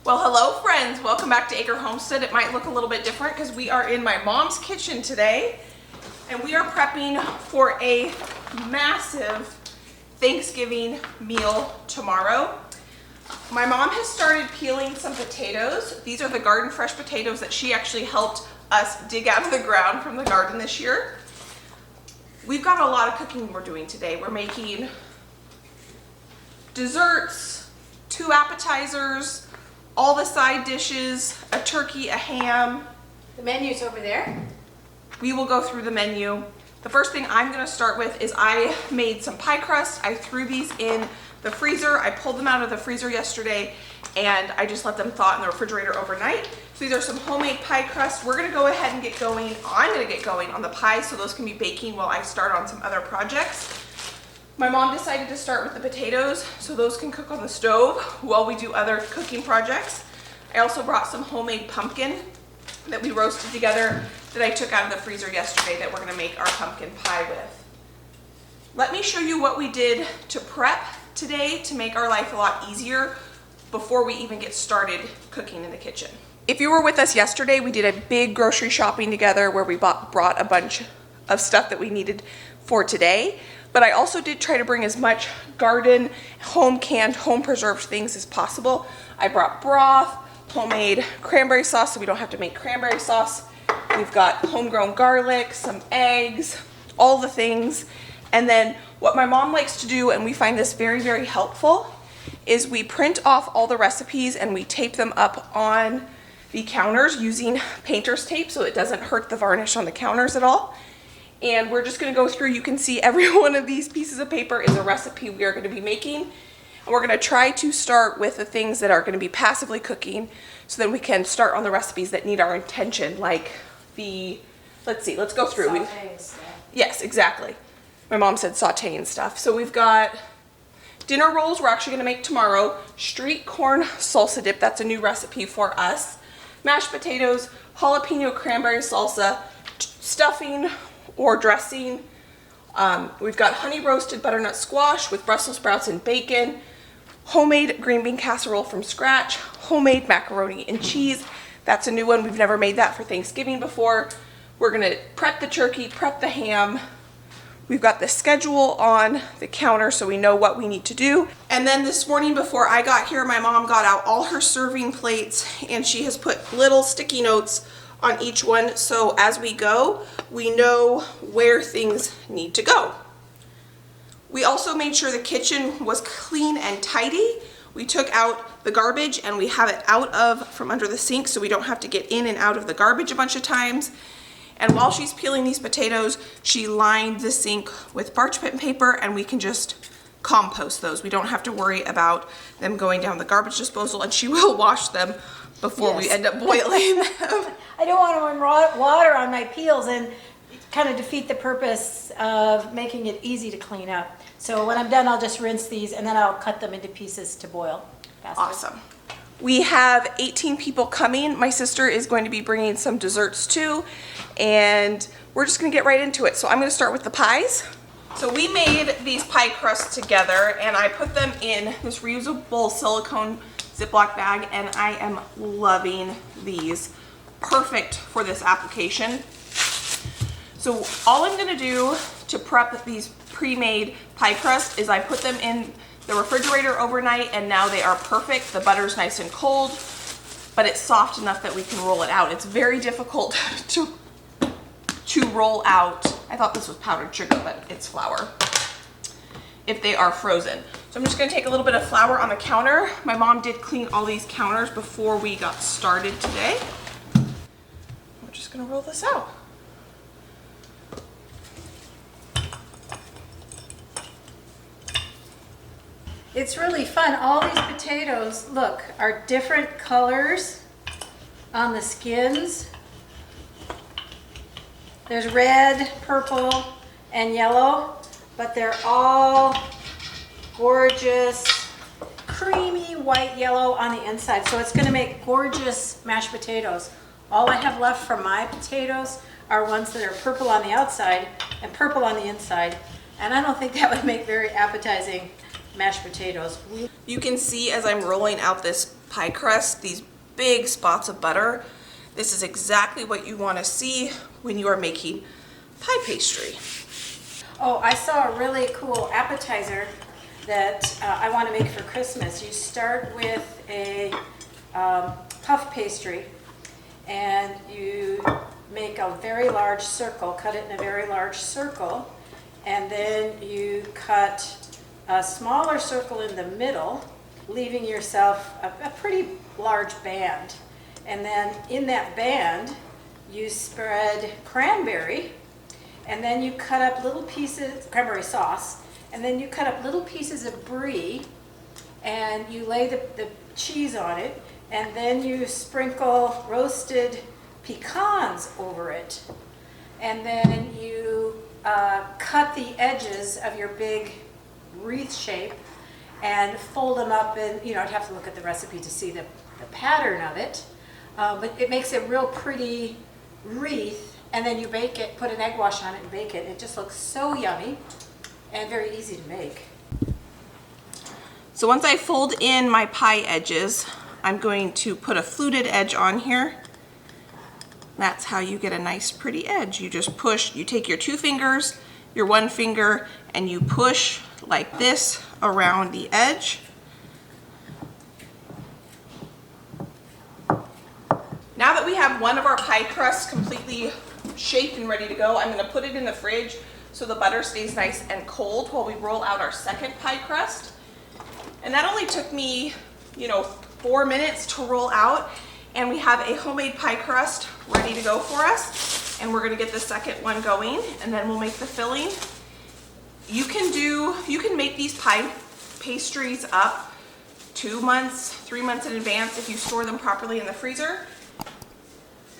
Well, hello friends, welcome back to Acre Homestead. It might look a little bit different because we are in my mom's kitchen today and we are prepping for a massive Thanksgiving meal tomorrow. My mom has started peeling some potatoes. These are the garden fresh potatoes that she actually helped us dig out of the ground from the garden this year. We've got a lot of cooking we're doing today. We're making desserts, 2 appetizers, all the side dishes, a turkey, a ham. The menu's over there. We will go through the menu. The first thing I'm gonna start with is I made some pie crust. I threw these in the freezer. I pulled them out of the freezer yesterday and I just let them thaw in the refrigerator overnight. So these are some homemade pie crust. We're gonna go ahead and get going. I'm gonna get going on the pies so those can be baking while I start on some other projects. My mom decided to start with the potatoes so those can cook on the stove while we do other cooking projects. I also brought some homemade pumpkin that we roasted together that I took out of the freezer yesterday that we're gonna make our pumpkin pie with. Let me show you what we did to prep today to make our life a lot easier before we even get started cooking in the kitchen. If you were with us yesterday, we did a big grocery shopping together where we brought a bunch of stuff that we needed for today. But I also did try to bring as much garden, home canned, home preserved things as possible. I brought broth, homemade cranberry sauce so we don't have to make cranberry sauce. We've got homegrown garlic, some eggs, all the things. And then what my mom likes to do, and we find this very, very helpful, is we print off all the recipes and we tape them up on the counters using painter's tape so it doesn't hurt the varnish on the counters at all. And we're just gonna go through, you can see every one of these pieces of paper is a recipe we are gonna be making. And we're gonna try to start with the things that are gonna be passively cooking so then we can start on the recipes that need our attention, like the, let's see, let's go through. Sautés. Yes, exactly. My mom said saute and stuff. So we've got dinner rolls we're actually gonna make tomorrow, street corn salsa dip, that's a new recipe for us, mashed potatoes, jalapeno cranberry salsa, stuffing, or dressing. We've got honey roasted butternut squash with Brussels sprouts and bacon, homemade green bean casserole from scratch, homemade macaroni and cheese. That's a new one. We've never made that for Thanksgiving before. We're gonna prep the turkey, prep the ham. We've got the schedule on the counter so we know what we need to do. And then this morning before I got here, my mom got out all her serving plates and she has put little sticky notes on each one, so as we go, we know where things need to go. We also made sure the kitchen was clean and tidy. We took out the garbage and we have it out of from under the sink so we don't have to get in and out of the garbage a bunch of times. And while she's peeling these potatoes, she lined the sink with parchment paper and we can just compost those. We don't have to worry about them going down the garbage disposal, and she will wash them before we end up boiling them. I don't want to run water on my peels and kind of defeat the purpose of making it easy to clean up. So when I'm done, I'll just rinse these and then I'll cut them into pieces to boil faster. Awesome. We have 18 people coming. My sister is going to be bringing some desserts too, and we're just gonna get right into it. So I'm gonna start with the pies. So we made these pie crusts together and I put them in this reusable silicone Ziploc bag and I am loving these. Perfect for this application. So all I'm gonna do to prep these pre-made pie crust is I put them in the refrigerator overnight and now they are perfect. The butter's nice and cold, but it's soft enough that we can roll it out. It's very difficult to roll out. I thought this was powdered sugar, but it's flour if they are frozen. So I'm just gonna take a little bit of flour on the counter. My mom did clean all these counters before we got started today. We're just gonna roll this out. It's really fun. All these potatoes, look, are different colors on the skins. There's red, purple, and yellow, but they're all gorgeous, creamy white yellow on the inside. So it's gonna make gorgeous mashed potatoes. All I have left from my potatoes are ones that are purple on the outside and purple on the inside. And I don't think that would make very appetizing mashed potatoes. You can see as I'm rolling out this pie crust, these big spots of butter. This is exactly what you want to see when you are making pie pastry. Oh, I saw a really cool appetizer that I want to make for Christmas. You start with a puff pastry, and you make a very large circle, cut it in a very large circle, and then you cut a smaller circle in the middle, leaving yourself a pretty large band. And then in that band, you spread cranberry, and then you cut up little pieces, cranberry sauce, and then you cut up little pieces of brie, and you lay the cheese on it, and then you sprinkle roasted pecans over it. And then you cut the edges of your big wreath shape and fold them up, and I'd have to look at the recipe to see the pattern of it. But it makes a real pretty wreath, and then you bake it, put an egg wash on it and bake it. It just looks so yummy and very easy to make. So once I fold in my pie edges, I'm going to put a fluted edge on here. That's how you get a nice pretty edge. You just push, you take your 2 fingers, your 1 finger, and you push like this around the edge. Now that we have one of our pie crusts completely shaped and ready to go, I'm going to put it in the fridge so the butter stays nice and cold while we roll out our second pie crust. And that only took me, 4 minutes to roll out, and we have a homemade pie crust ready to go for us. And we're going to get the second one going, and then we'll make the filling. You can make these pie pastries up 2 months, 3 months in advance if you store them properly in the freezer.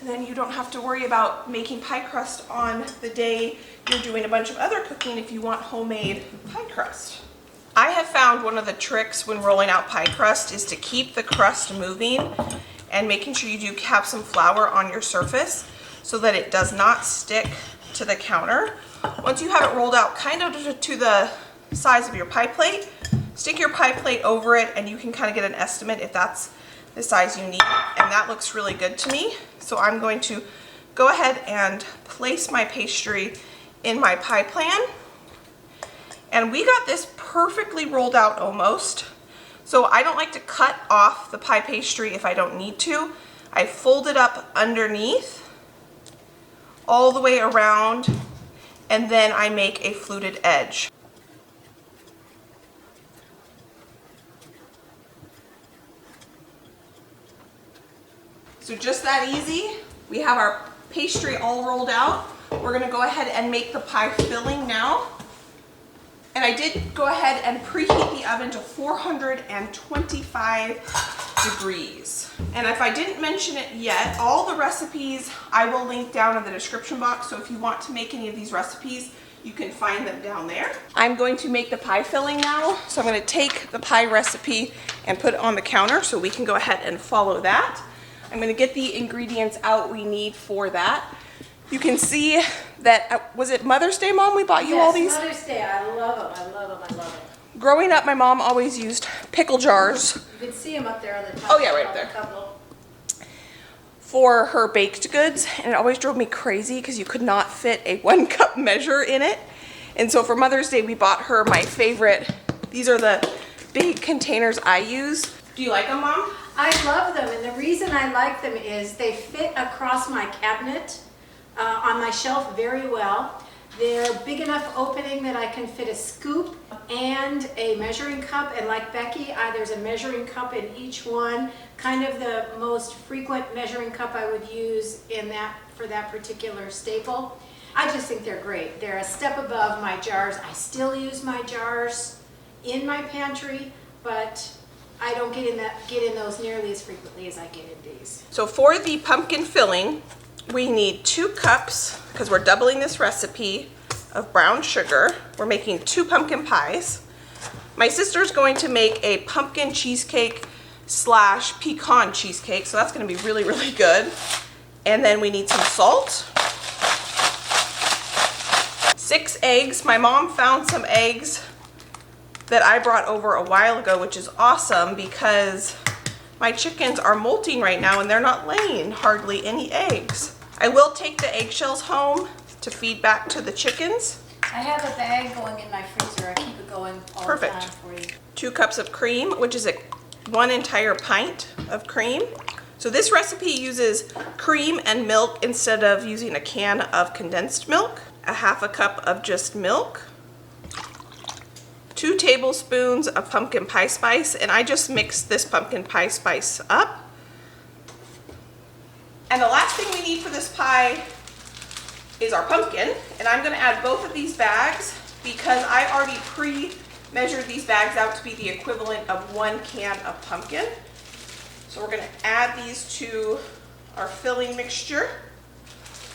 And then you don't have to worry about making pie crust on the day you're doing a bunch of other cooking if you want homemade pie crust. I have found one of the tricks when rolling out pie crust is to keep the crust moving and making sure you do have some flour on your surface so that it does not stick to the counter. Once you have it rolled out kind of to the size of your pie plate, stick your pie plate over it, and you can kind of get an estimate if that's the size you need. And that looks really good to me. So I'm going to go ahead and place my pastry in my pie pan. And we got this perfectly rolled out almost. So I don't like to cut off the pie pastry if I don't need to. I fold it up underneath all the way around, and then I make a fluted edge. So just that easy. We have our pastry all rolled out. We're gonna go ahead and make the pie filling now. And I did go ahead and preheat the oven to 425 degrees. And if I didn't mention it yet, all the recipes I will link down in the description box. So if you want to make any of these recipes, you can find them down there. I'm going to make the pie filling now. So I'm going to take the pie recipe and put it on the counter so we can go ahead and follow that. I'm going to get the ingredients out we need for that. You can see that, was it Mother's Day, Mom? We bought you all these? Yes, Mother's Day. I love them. I love them. I love them. Growing up, my mom always used pickle jars. You can see them up there on the top. Oh yeah, right up there. For her baked goods, and it always drove me crazy because you could not fit a 1 cup measure in it. And so for Mother's Day, we bought her my favorite. These are the big containers I use. Do you like them, Mom? I love them, and the reason I like them is they fit across my cabinet on my shelf very well. They're big enough opening that I can fit a scoop and a measuring cup, and like Becky, there's a measuring cup in each one, kind of the most frequent measuring cup I would use for that particular staple. I just think they're great. They're a step above my jars. I still use my jars in my pantry, but I don't get in those nearly as frequently as I get in these. So for the pumpkin filling, we need 2 cups, because we're doubling this recipe, of brown sugar. We're making 2 pumpkin pies. My sister's going to make a pumpkin cheesecake / pecan cheesecake, so that's going to be really, really good. And then we need some salt. 6 eggs. My mom found some eggs that I brought over a while ago, which is awesome because my chickens are molting right now and they're not laying hardly any eggs. I will take the eggshells home to feed back to the chickens. I have a bag going in my freezer. I keep it going all Perfect. the time for you. 2 cups of cream, which is 1 entire pint of cream. So this recipe uses cream and milk instead of using a can of condensed milk. 1/2 cup of just milk. 2 tablespoons of pumpkin pie spice, and I just mixed this pumpkin pie spice up. And the last thing we need for this pie is our pumpkin, and I'm gonna add both of these bags because I already pre-measured these bags out to be the equivalent of 1 can of pumpkin. So we're gonna add these to our filling mixture.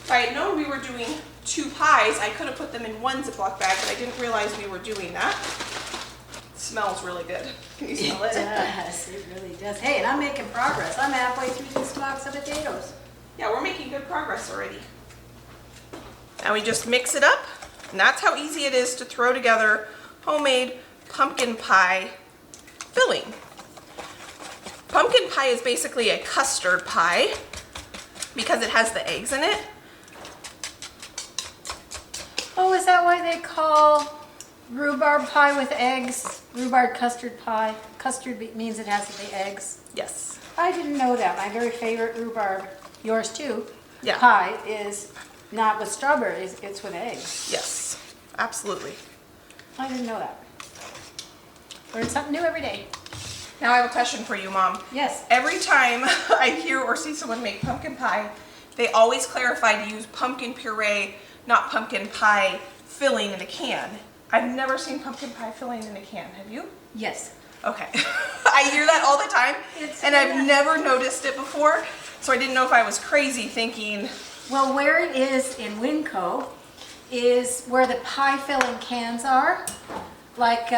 If I had known we were doing 2 pies, I could have put them in 1 Ziploc bag, but I didn't realize we were doing that. It smells really good. Can you smell it? It does, it really does. Hey, and I'm making progress. I'm halfway through these stalks of potatoes. Yeah, we're making good progress already. Now we just mix it up, and that's how easy it is to throw together homemade pumpkin pie filling. Pumpkin pie is basically a custard pie because it has the eggs in it. Oh, is that why they call rhubarb pie with eggs rhubarb custard pie? Custard means it has the eggs. Yes. I didn't know that. My very favorite rhubarb, yours too, Yeah. pie is not with strawberries, it's with eggs. Yes, absolutely. I didn't know that. Learn something new every day. Now I have a question for you, Mom. Yes. Every time I hear or see someone make pumpkin pie, they always clarify to use pumpkin puree, not pumpkin pie filling in a can. I've never seen pumpkin pie filling in a can. Have you? Yes. Okay. I hear that all the time, and I've never noticed it before, so I didn't know if I was crazy thinking. Well, where it is in Winco is where the pie filling cans are. Like,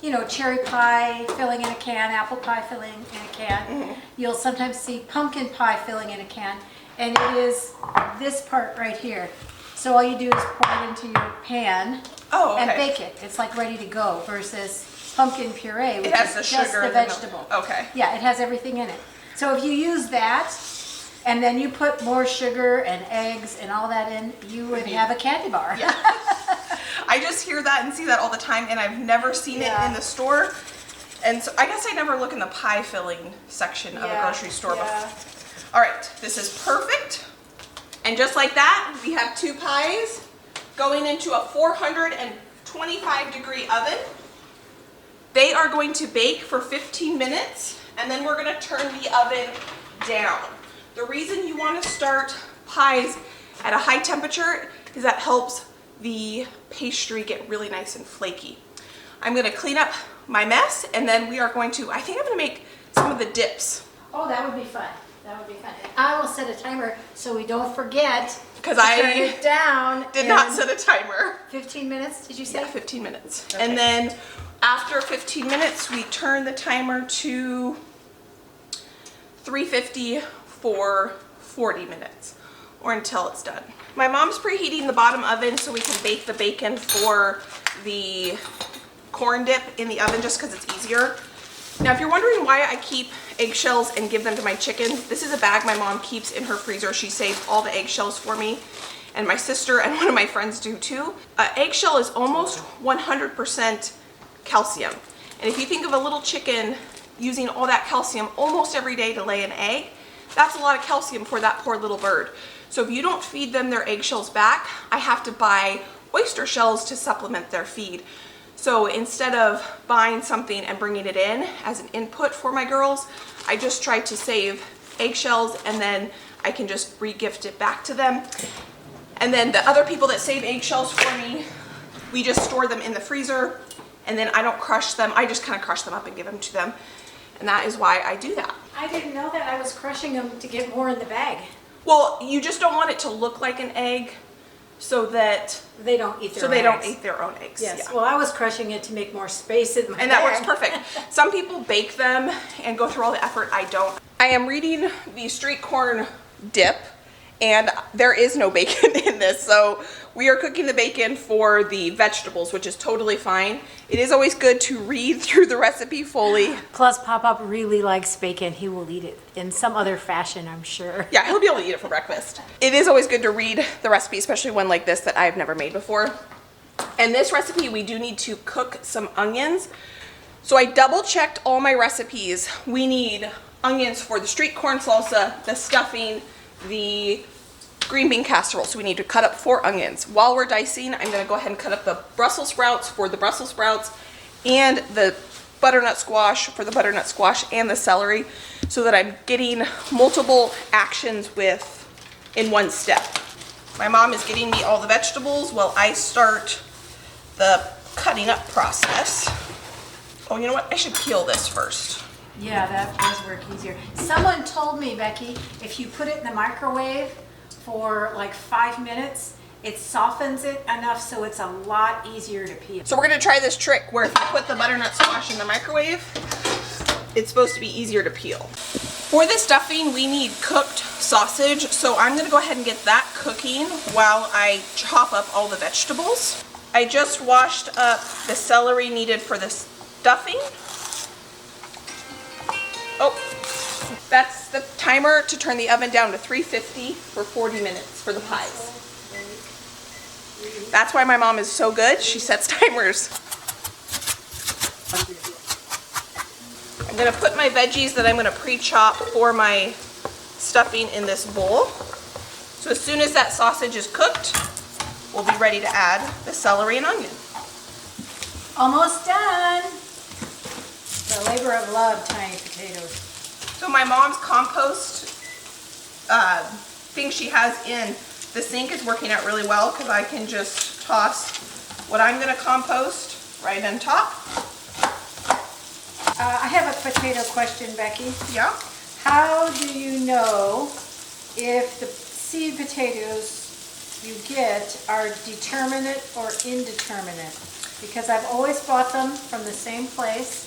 you know, cherry pie filling in a can, apple pie filling in a can. You'll sometimes see pumpkin pie filling in a can, and it is this part right here. So all you do is pour it into your pan and bake it. It's like ready to go versus pumpkin puree, which has is the just sugar the and the milk. vegetable. Okay. Yeah, it has everything in it. So if you use that, and then you put more sugar and eggs and all that in, you would have a candy bar. Yeah. I just hear that and see that all the time, and I've never seen it in the store. And so I guess I never look in the pie filling section of a grocery store before. All right, this is perfect. And just like that, we have 2 pies going into a 425-degree oven. They are going to bake for 15 minutes, and then we're gonna turn the oven down. The reason you wanna start pies at a high temperature is that helps the pastry get really nice and flaky. I'm gonna clean up my mess, and then we are going to, I think I'm gonna make some of the dips. Oh, that would be fun. That would be fun. I will set a timer so we don't forget Because to I turn it down. did not set a timer. 15 minutes, did you say? Yeah, 15 minutes. Okay. And then after 15 minutes, we turn the timer to 350 for 40 minutes or until it's done. My mom's preheating the bottom oven so we can bake the bacon for the corn dip in the oven just because it's easier. Now, if you're wondering why I keep eggshells and give them to my chickens, this is a bag my mom keeps in her freezer. She saved all the eggshells for me, and my sister and one of my friends do too. Eggshell is almost 100% calcium. And if you think of a little chicken using all that calcium almost every day to lay an egg, that's a lot of calcium for that poor little bird. So if you don't feed them their eggshells back, I have to buy oyster shells to supplement their feed. So instead of buying something and bringing it in as an input for my girls, I just try to save eggshells, and then I can just re-gift it back to them. And then the other people that save eggshells for me, we just store them in the freezer, and then I don't crush them. I just kind of crush them up and give them to them. And that is why I do that. I didn't know that. I was crushing them to get more in the bag. Well, you just don't want it to look like an egg so that they don't eat their own eggs. don't eat their own eggs. Yes. Yeah. Well, I was crushing it to make more space in my And that bag. works perfect. Some people bake them and go through all the effort. I don't. I am reading the street corn dip, and there is no bacon in this, so we are cooking the bacon for the vegetables, which is totally fine. It is always good to read through the recipe fully. Plus, Pop-Up really likes bacon. He will eat it in some other fashion, I'm sure. Yeah, he'll be able to eat it for breakfast. It is always good to read the recipe, especially one like this that I've never made before. And this recipe, we do need to cook some onions. So I double checked all my recipes. We need onions for the street corn salsa, the stuffing, the green bean casserole. So we need to cut up 4 onions. While we're dicing, I'm gonna go ahead and cut up the Brussels sprouts for the Brussels sprouts and the butternut squash for the butternut squash and the celery, so that I'm getting multiple actions in one step. My mom is getting me all the vegetables while I start the cutting up process. Oh, you know what? I should peel this first. Yeah, that does work easier. Someone told me, Becky, if you put it in the microwave for like 5 minutes, it softens it enough so it's a lot easier to peel. So we're gonna try this trick where if you put the butternut squash in the microwave, it's supposed to be easier to peel. For the stuffing, we need cooked sausage, so I'm gonna go ahead and get that cooking while I chop up all the vegetables. I just washed up the celery needed for the stuffing. Oh, that's the timer to turn the oven down to 350 for 40 minutes for the pies. That's why my mom is so good. She sets timers. I'm gonna put my veggies that I'm gonna pre-chop for my stuffing in this bowl. So as soon as that sausage is cooked, we'll be ready to add the celery and onion. Almost done. The labor of love, tiny potatoes. So my mom's compost thing she has in the sink is working out really well because I can just toss what I'm gonna compost right on top. I have a potato question, Becky. Yeah. How do you know if the seed potatoes you get are determinate or indeterminate? Because I've always bought them from the same place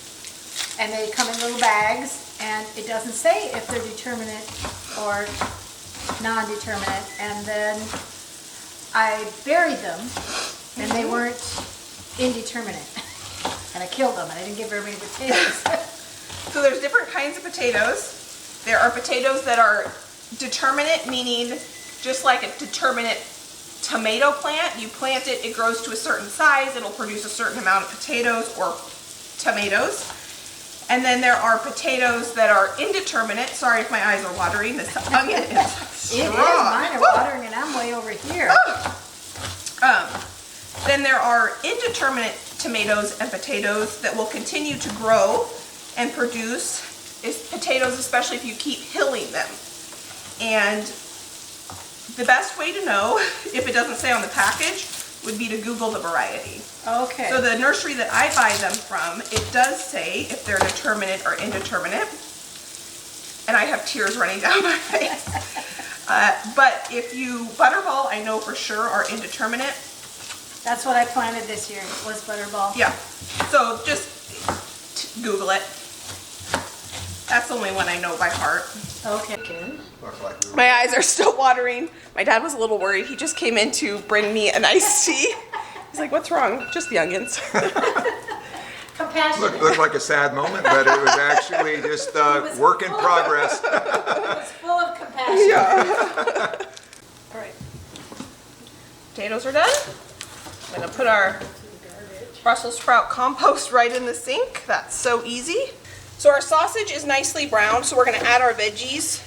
and they come in little bags and it doesn't say if they're determinate or non-determinate, and then I buried them and they weren't indeterminate and I killed them and I didn't get very many potatoes. So there's different kinds of potatoes. There are potatoes that are determinate, meaning just like a determinate tomato plant. You plant it, it grows to a certain size, it'll produce a certain amount of potatoes or tomatoes. And then there are potatoes that are indeterminate. Sorry if my eyes are watering. This onion is strong. It is. Mine are watering and I'm way over here. Then there are indeterminate tomatoes and potatoes that will continue to grow and produce potatoes, especially if you keep hilling them. And the best way to know, if it doesn't say on the package, would be to Google the variety. Okay. So the nursery that I buy them from, it does say if they're determinate or indeterminate. And I have tears running down my face. But if you, Butterball, I know for sure are indeterminate. That's what I planted this year, was Butterball. Yeah. So just Google it. That's the only one I know by heart. Okay. My eyes are still watering. My dad was a little worried. He just came in to bring me an iced tea. He's like, what's wrong? Just the onions. Compassion. Looked like a sad moment, but it was actually just work in progress. It was full of compassion. Yeah. All right. Potatoes are done. I'm gonna put our Brussels sprout compost right in the sink. That's so easy. So our sausage is nicely browned, so we're gonna add our veggies,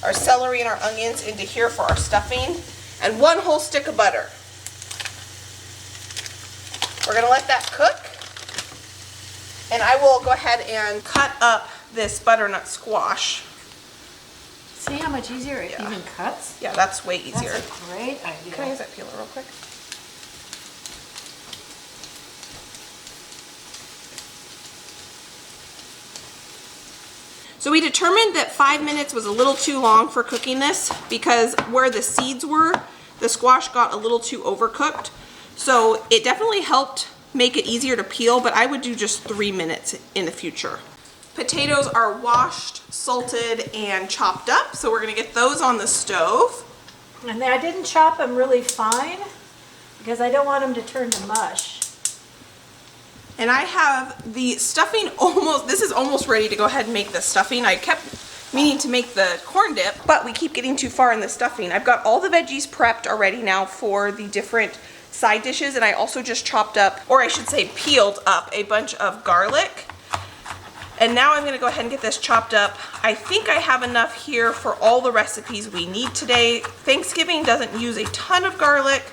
our celery and our onions into here for our stuffing, and 1 whole stick of butter. We're gonna let that cook, and I will go ahead and cut up this butternut squash. See how much easier it Yeah. even cuts? Yeah, that's way easier. That's a great idea. Can I use that peeler real quick? So we determined that 5 minutes was a little too long for cooking this because where the seeds were, the squash got a little too overcooked. So it definitely helped make it easier to peel, but I would do just 3 minutes in the future. Potatoes are washed, salted, and chopped up, so we're gonna get those on the stove. And then I didn't chop them really fine because I don't want them to turn to mush. And I have the stuffing almost, this is almost ready to go ahead and make the stuffing. I kept meaning to make the corn dip, but we keep getting too far in the stuffing. I've got all the veggies prepped already now for the different side dishes, and I also just chopped up, or I should say peeled up, a bunch of garlic. And now I'm gonna go ahead and get this chopped up. I think I have enough here for all the recipes we need today. Thanksgiving doesn't use a ton of garlic,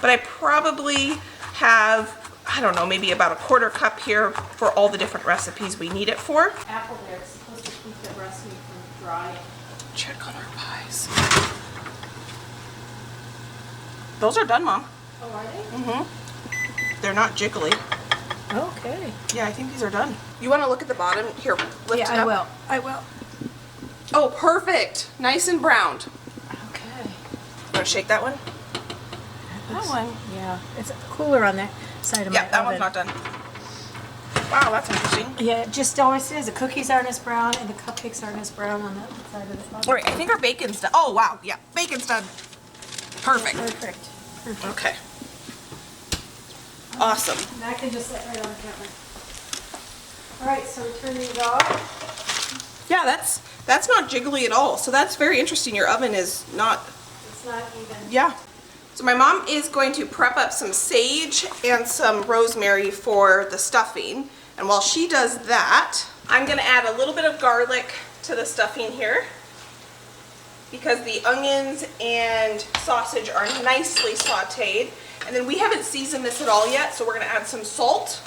but I probably have, I don't know, maybe about a 1/4 cup here for all the different recipes we need it for. Apple there is supposed to keep the recipe from drying. Check on our pies. Those are done, Mom. Oh, are they? Mm-hmm. They're not jiggly. Okay. Yeah, I think these are done. You want to look at the bottom? Here, lift it up. I will. Oh, perfect. Nice and browned. Okay. Want to shake that one? That one. Yeah, it's cooler on that side of my Yeah, that one's oven. not done. Wow, that's interesting. Yeah, it just always is. The cookies aren't as brown and the cupcakes aren't as brown on that side of the oven. All right, I think our bacon's done. Oh, wow. Yeah, bacon's done. Perfect. Perfect. Perfect. Okay. Awesome. And that can just sit right on the counter. All right, so we turn these off. Yeah, that's not jiggly at all. So that's very interesting. Your oven is not. It's not even. Yeah. So my mom is going to prep up some sage and some rosemary for the stuffing. And while she does that, I'm gonna add a little bit of garlic to the stuffing here because the onions and sausage are nicely sauteed. And then we haven't seasoned this at all yet, so we're gonna add some salt.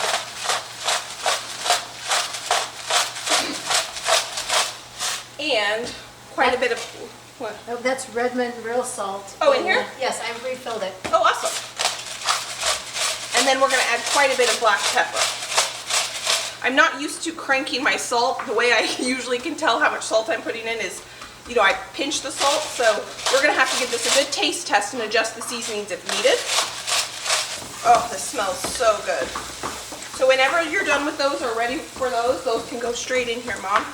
And quite a bit of, what? Oh, that's Redmond real salt. Oh, in here? Yes, I've refilled it. Oh, awesome. And then we're gonna add quite a bit of black pepper. I'm not used to cranking my salt. The way I usually can tell how much salt I'm putting in is, you know, I pinch the salt, so we're gonna have to give this a good taste test and adjust the seasonings if needed. Oh, this smells so good. So whenever you're done with those or ready for those can go straight in here, Mom.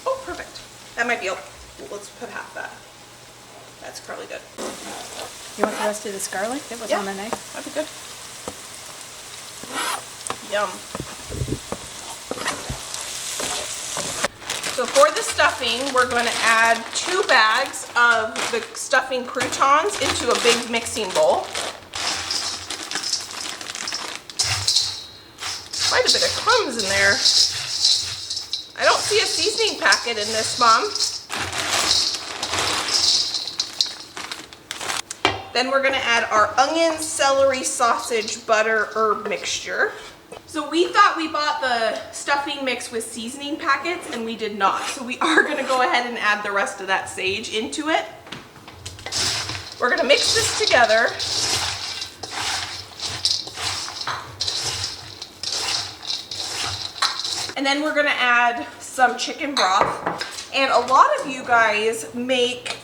Oh, perfect. That might be, let's put half that. That's probably good. You want the rest of this garlic that was Yeah. on the knife? That'd be good. Yum. So for the stuffing, we're going to add 2 bags of the stuffing croutons into a big mixing bowl. Quite a bit of crumbs in there. I don't see a seasoning packet in this, Mom. Then we're gonna add our onion, celery, sausage, butter, herb mixture. So we thought we bought the stuffing mix with seasoning packets and we did not. So we are gonna go ahead and add the rest of that sage into it. We're gonna mix this together. And then we're gonna add some chicken broth. And a lot of you guys make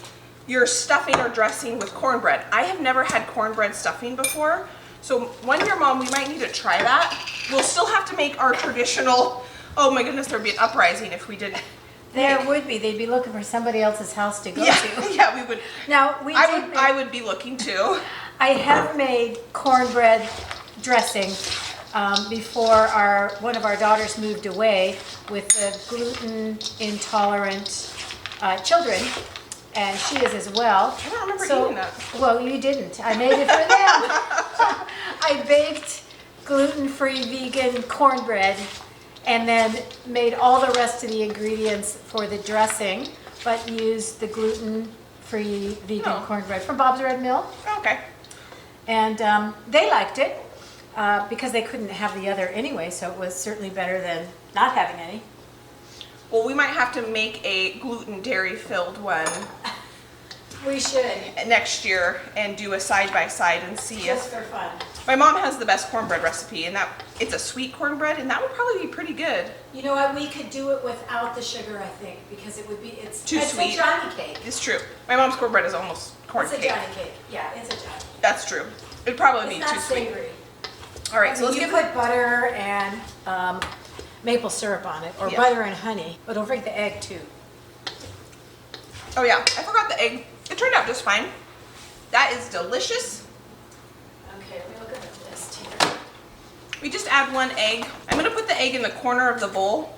your stuffing or dressing with cornbread. I have never had cornbread stuffing before. So one year, Mom, we might need to try that. We'll still have to make our traditional, oh my goodness, there'd be an uprising if we didn't. There would be. They'd be looking for somebody else's house to go Yeah, to. yeah, we would. Now, I would be looking too. I have made cornbread dressing before one of our daughters moved away with the gluten intolerant children, and she is as well. I don't remember eating that. Well, you didn't. I made it for them. I baked gluten-free vegan cornbread and then made all the rest of the ingredients for the dressing, but used the gluten-free vegan cornbread from Bob's Red Mill. Okay. And they liked it because they couldn't have the other anyway, so it was certainly better than not having any. Well, we might have to make a gluten dairy filled one We should, next year and do a side-by-side and see just if. for fun. My mom has the best cornbread recipe, and it's a sweet cornbread, and that would probably be pretty good. You know what? We could do it without the sugar, I think, because it's Too sweet. It's a Johnny cake. It's true. My mom's cornbread is almost corn It's a cake. Johnny cake. Yeah, it's a Johnny. That's true. It'd probably It's be not too sweet. savory. All right, so let's you give put butter and maple syrup on it, or Yeah. butter and honey, but don't forget the egg too. Oh yeah, I forgot the egg. It turned out just fine. That is delicious. Okay, let me look at the list here. We just add 1 egg. I'm gonna put the egg in the corner of the bowl,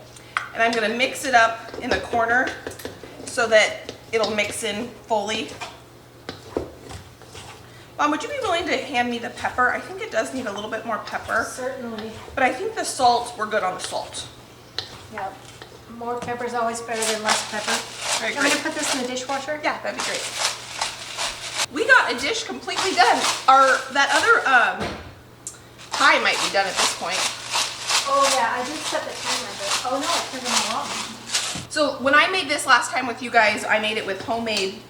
and I'm gonna mix it up in the corner so that it'll mix in fully. Mom, would you be willing to hand me the pepper? I think it does need a little bit more pepper, Certainly. but I think the salt, we're good on the salt. Yeah. More pepper is always better than less pepper. Very You want me great. to put this in the dishwasher? Yeah, that'd be great. We got a dish completely done. That other pie might be done at this point. Oh yeah, I did set the timer, but oh no, I turned them all off. So when I made this last time with you guys, I made it with homemade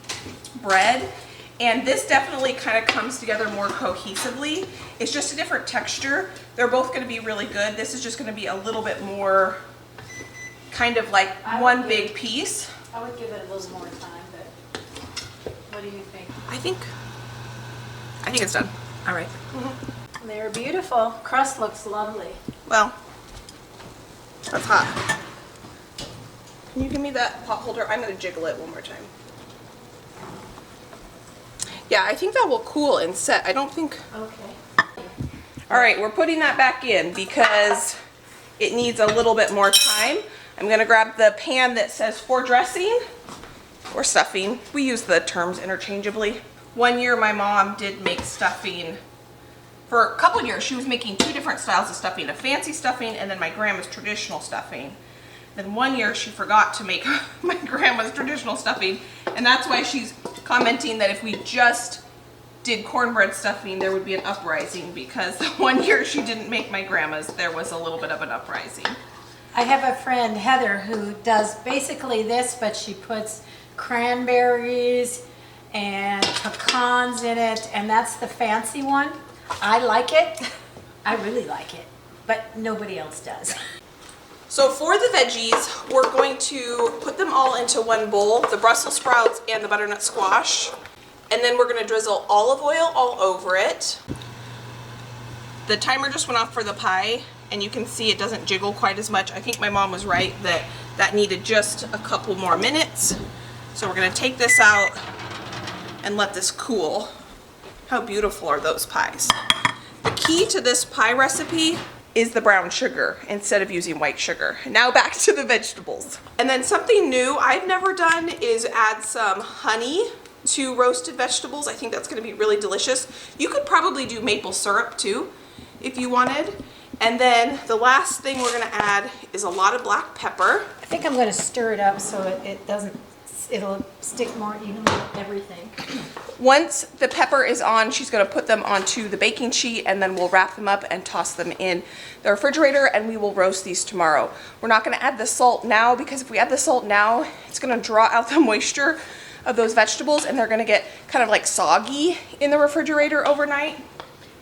bread. And this definitely kind of comes together more cohesively. It's just a different texture. They're both going to be really good. This is just going to be a little bit more kind of like one big piece. I would give it a little more time, but what do you think? I think it's done. All right. They're beautiful. Crust looks lovely. Well, that's hot. Can you give me that pot holder? I'm going to jiggle it one more time. Yeah, I think that will cool and set. I don't think... Okay. All right, we're putting that back in because it needs a little bit more time. I'm gonna grab the pan that says for dressing or stuffing. We use the terms interchangeably. One year my mom did make stuffing. For a couple of years, she was making 2 different styles of stuffing, a fancy stuffing and then my grandma's traditional stuffing. Then one year she forgot to make my grandma's traditional stuffing, and that's why she's commenting that if we just did cornbread stuffing, there would be an uprising, because the one year she didn't make my grandma's, there was a little bit of an uprising. I have a friend, Heather, who does basically this, but she puts cranberries and pecans in it, and that's the fancy one. I like it. I really like it, but nobody else does. So for the veggies, we're going to put them all into one bowl, the Brussels sprouts and the butternut squash. And then we're gonna drizzle olive oil all over it. The timer just went off for the pie, and you can see it doesn't jiggle quite as much. I think my mom was right that that needed just a couple more minutes. So we're gonna take this out and let this cool. How beautiful are those pies? The key to this pie recipe is the brown sugar instead of using white sugar. Now back to the vegetables. And then something new I've never done is add some honey to roasted vegetables. I think that's gonna be really delicious. You could probably do maple syrup too, if you wanted. And then the last thing we're gonna add is a lot of black pepper. I think I'm going to stir it up so it doesn't, it'll stick more evenly with everything. Once the pepper is on, she's gonna put them onto the baking sheet, and then we'll wrap them up and toss them in the refrigerator, and we will roast these tomorrow. We're not gonna add the salt now, because if we add the salt now, it's gonna draw out the moisture of those vegetables, and they're gonna get kind of like soggy in the refrigerator overnight.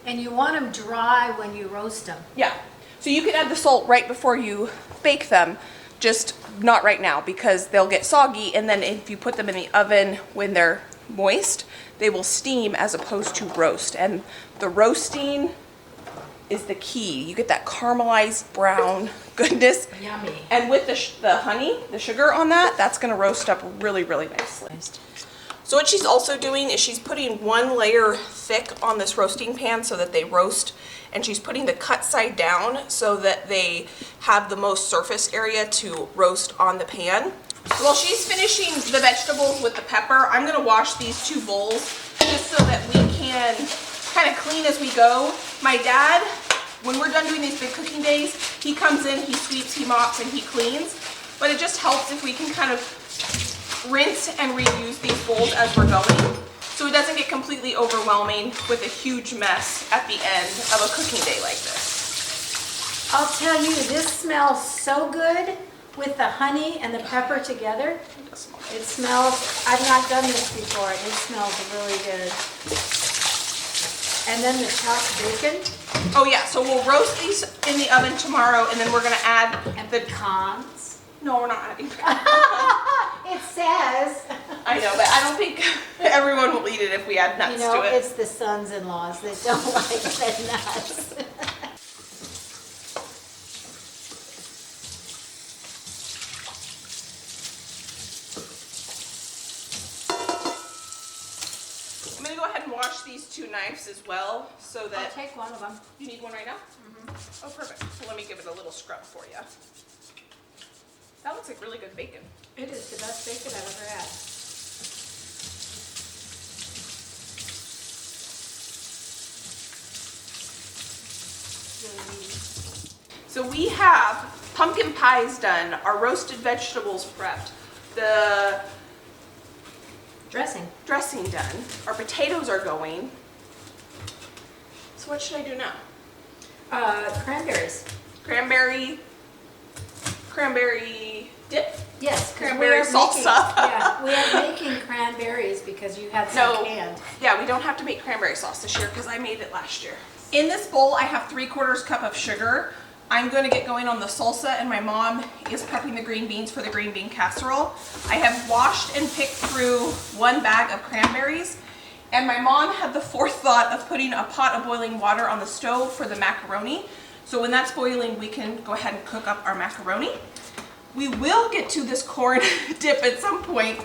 And you want them dry when you roast them. Yeah, so you can add the salt right before you bake them, just not right now, because they'll get soggy, and then if you put them in the oven when they're moist, they will steam as opposed to roast. And the roasting is the key. You get that caramelized brown goodness. Yummy. And with the honey, the sugar on that, that's gonna roast up really, really nicely. So what she's also doing is she's putting one layer thick on this roasting pan so that they roast, and she's putting the cut side down so that they have the most surface area to roast on the pan. While she's finishing the vegetables with the pepper, I'm gonna wash these 2 bowls just so that we can kind of clean as we go. My dad, when we're done doing these big cooking days, he comes in, he sweeps, he mops, and he cleans. But it just helps if we can kind of rinse and reuse these bowls as we're going, so it doesn't get completely overwhelming with a huge mess at the end of a cooking day like this. I'll tell you, this smells so good with the honey and the pepper together. It smells, I've not done this before, it smells really good. And then the chopped bacon. Oh yeah, so we'll roast these in the oven tomorrow, and then we're gonna add And the... pecans. No, we're not adding... It says. I know, but I don't think everyone will eat it if we add nuts You know, to it. it's the sons-in-laws that don't like the nuts. wash these 2 knives as well so I'll that... take one of them. You need one right now? Oh, perfect. So let me give it a little scrub for you. That looks like really good bacon. It is the best bacon I've ever had. So we have pumpkin pies done, our roasted vegetables prepped, the Dressing. dressing done, our potatoes are going. So what should I do now? Cranberries. Cranberry dip? Yes, 'cause Cranberry we are making- salsa. Yeah, we are making cranberries because you had some No, canned. yeah, we don't have to make cranberry sauce this year because I made it last year. In this bowl, I have 3/4 cup of sugar. I'm going to get going on the salsa, and my mom is prepping the green beans for the green bean casserole. I have washed and picked through 1 bag of cranberries, and my mom had the forethought of putting a pot of boiling water on the stove for the macaroni. So when that's boiling, we can go ahead and cook up our macaroni. We will get to this corn dip at some point.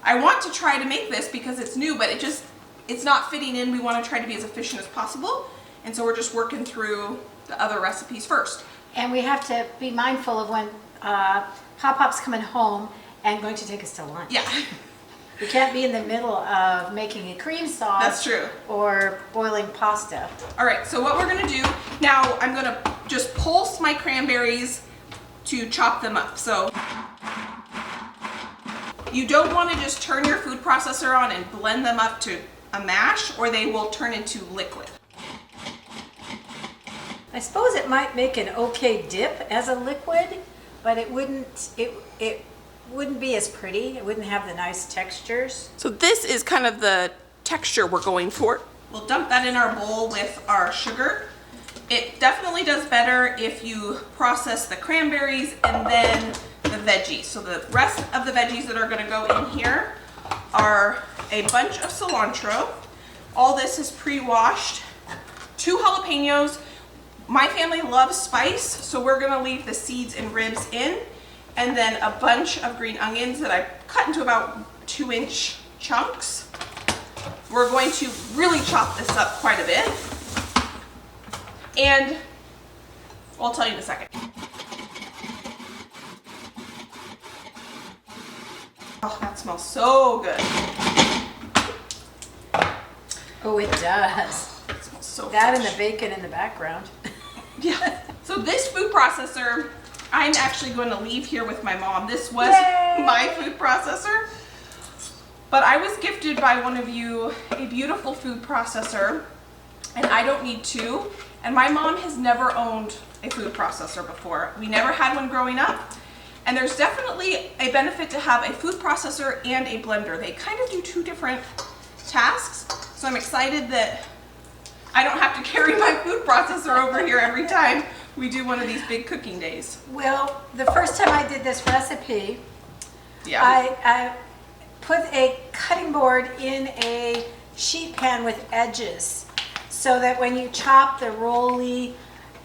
I want to try to make this because it's new, but it's not fitting in. We want to try to be as efficient as possible. And so we're just working through the other recipes first. And we have to be mindful of when Pop-Pop's coming home and going to take us to lunch. Yeah, We can't be in the middle of making a cream sauce. that's true. Or boiling pasta. All right, so what we're gonna do, now I'm gonna just pulse my cranberries to chop them up. So you don't wanna just turn your food processor on and blend them up to a mash, or they will turn into liquid. I suppose it might make an okay dip as a liquid, but it wouldn't be as pretty. It wouldn't have the nice textures. So this is kind of the texture we're going for. We'll dump that in our bowl with our sugar. It definitely does better if you process the cranberries and then the veggies. So the rest of the veggies that are gonna go in here are a bunch of cilantro. All this is pre-washed. 2 jalapenos. My family loves spice, so we're gonna leave the seeds and ribs in. And then a bunch of green onions that I cut into about 2-inch chunks. We're going to really chop this up quite a bit. And I'll tell you in a second. Oh, that smells so good. Oh, it does. It smells so That and fresh. the bacon in the background. Yeah. So this food processor, I'm actually going to leave here with my mom. This was Yay! my food processor, but I was gifted by one of you a beautiful food processor, and I don't need 2. And my mom has never owned a food processor before. We never had one growing up. And there's definitely a benefit to have a food processor and a blender. They kind of do 2 different tasks. So I'm excited that I don't have to carry my food processor over here every time we do one of these big cooking days. Well, the first time I did this recipe, Yeah. I put a cutting board in a sheet pan with edges so that when you chop the roly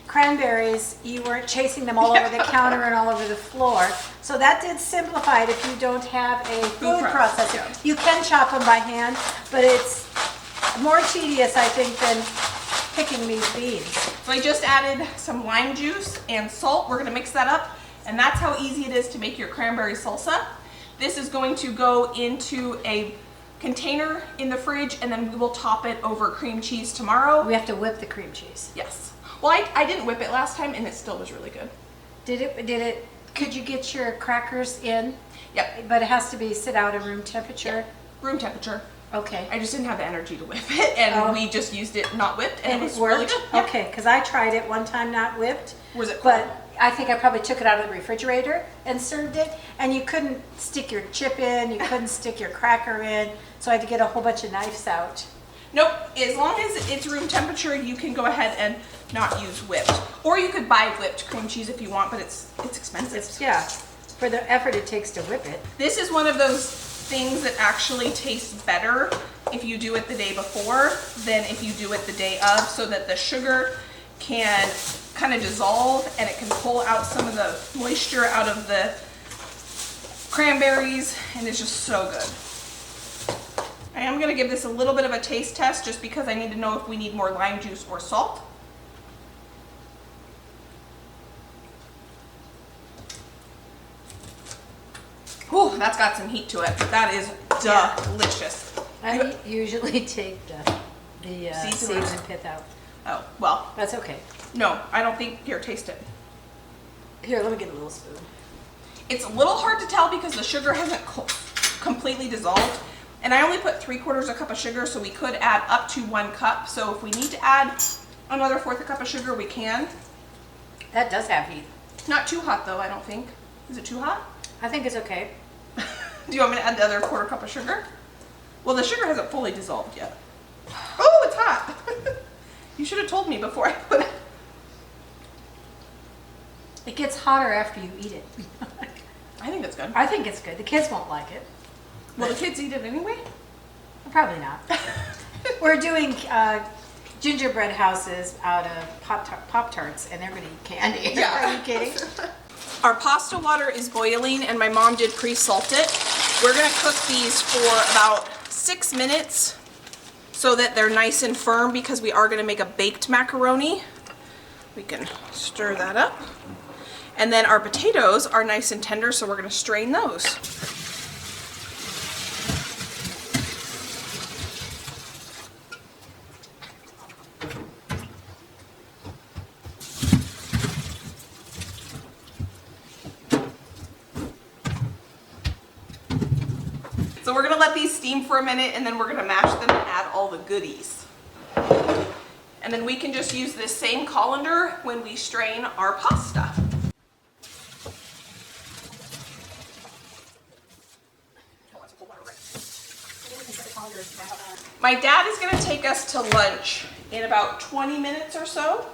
cranberries, you weren't chasing them all over the counter and all over the floor. So that did simplify it if you don't have a food processor. yeah. You can chop them by hand, but it's more tedious, I think, than picking these beans. So I just added some lime juice and salt. We're gonna mix that up, and that's how easy it is to make your cranberry salsa. This is going to go into a container in the fridge, and then we will top it over cream cheese tomorrow. We have to whip the cream cheese. Yes. Well, I didn't whip it last time, and it still was really good. Could you get your crackers in? Yep. But it has to be sit out at room temperature? Room temperature. Okay. I just didn't have the energy to whip it, and we just used it not whipped, and it was worked? really good. Yep. Okay, because I tried it one time not whipped. Was it cold? But I think I probably took it out of the refrigerator and served it, and you couldn't stick your chip in, you couldn't stick your cracker in, so I had to get a whole bunch of knives out. Nope, as long as it's room temperature, you can go ahead and not use whipped. Or you could buy whipped cream cheese if you want, but it's expensive. Yeah, for the effort it takes to whip it. This is one of those things that actually tastes better if you do it the day before than if you do it the day of, so that the sugar can kind of dissolve and it can pull out some of the moisture out of the cranberries, and it's just so good. I am gonna give this a little bit of a taste test just because I need to know if we need more lime juice or salt. Whew, that's got some heat to it, but that is delicious. I usually take the Seeds seeds and and pith out. Oh, well, That's okay. no, I don't think, here, taste it. Here, let me get a little spoon. It's a little hard to tell because the sugar hasn't completely dissolved. And I only put 3/4 cup of sugar, so we could add up to 1 cup. So if we need to add another 1/4 cup of sugar, we can. That does have heat. Not too hot though, I don't think. Is it too hot? I think it's okay. Do you want me to add the other 1/4 cup of sugar? Well, the sugar hasn't fully dissolved yet. Oh, it's hot. You should have told me before I put it. It gets hotter after you eat it. I think it's good. I think it's good. The kids won't like it. Will the kids eat it anyway? Probably not. We're doing gingerbread houses out of Pop-Tarts, and they're going to eat candy. Yeah. Are you kidding? Our pasta water is boiling and my mom did pre-salt it. We're gonna cook these for about 6 minutes so that they're nice and firm because we are gonna make a baked macaroni. We can stir that up. And then our potatoes are nice and tender, so we're gonna strain those. So we're gonna let these steam for a minute and then we're gonna mash them and add all the goodies. And then we can just use this same colander when we strain our pasta. My dad is gonna take us to lunch in about 20 minutes or so.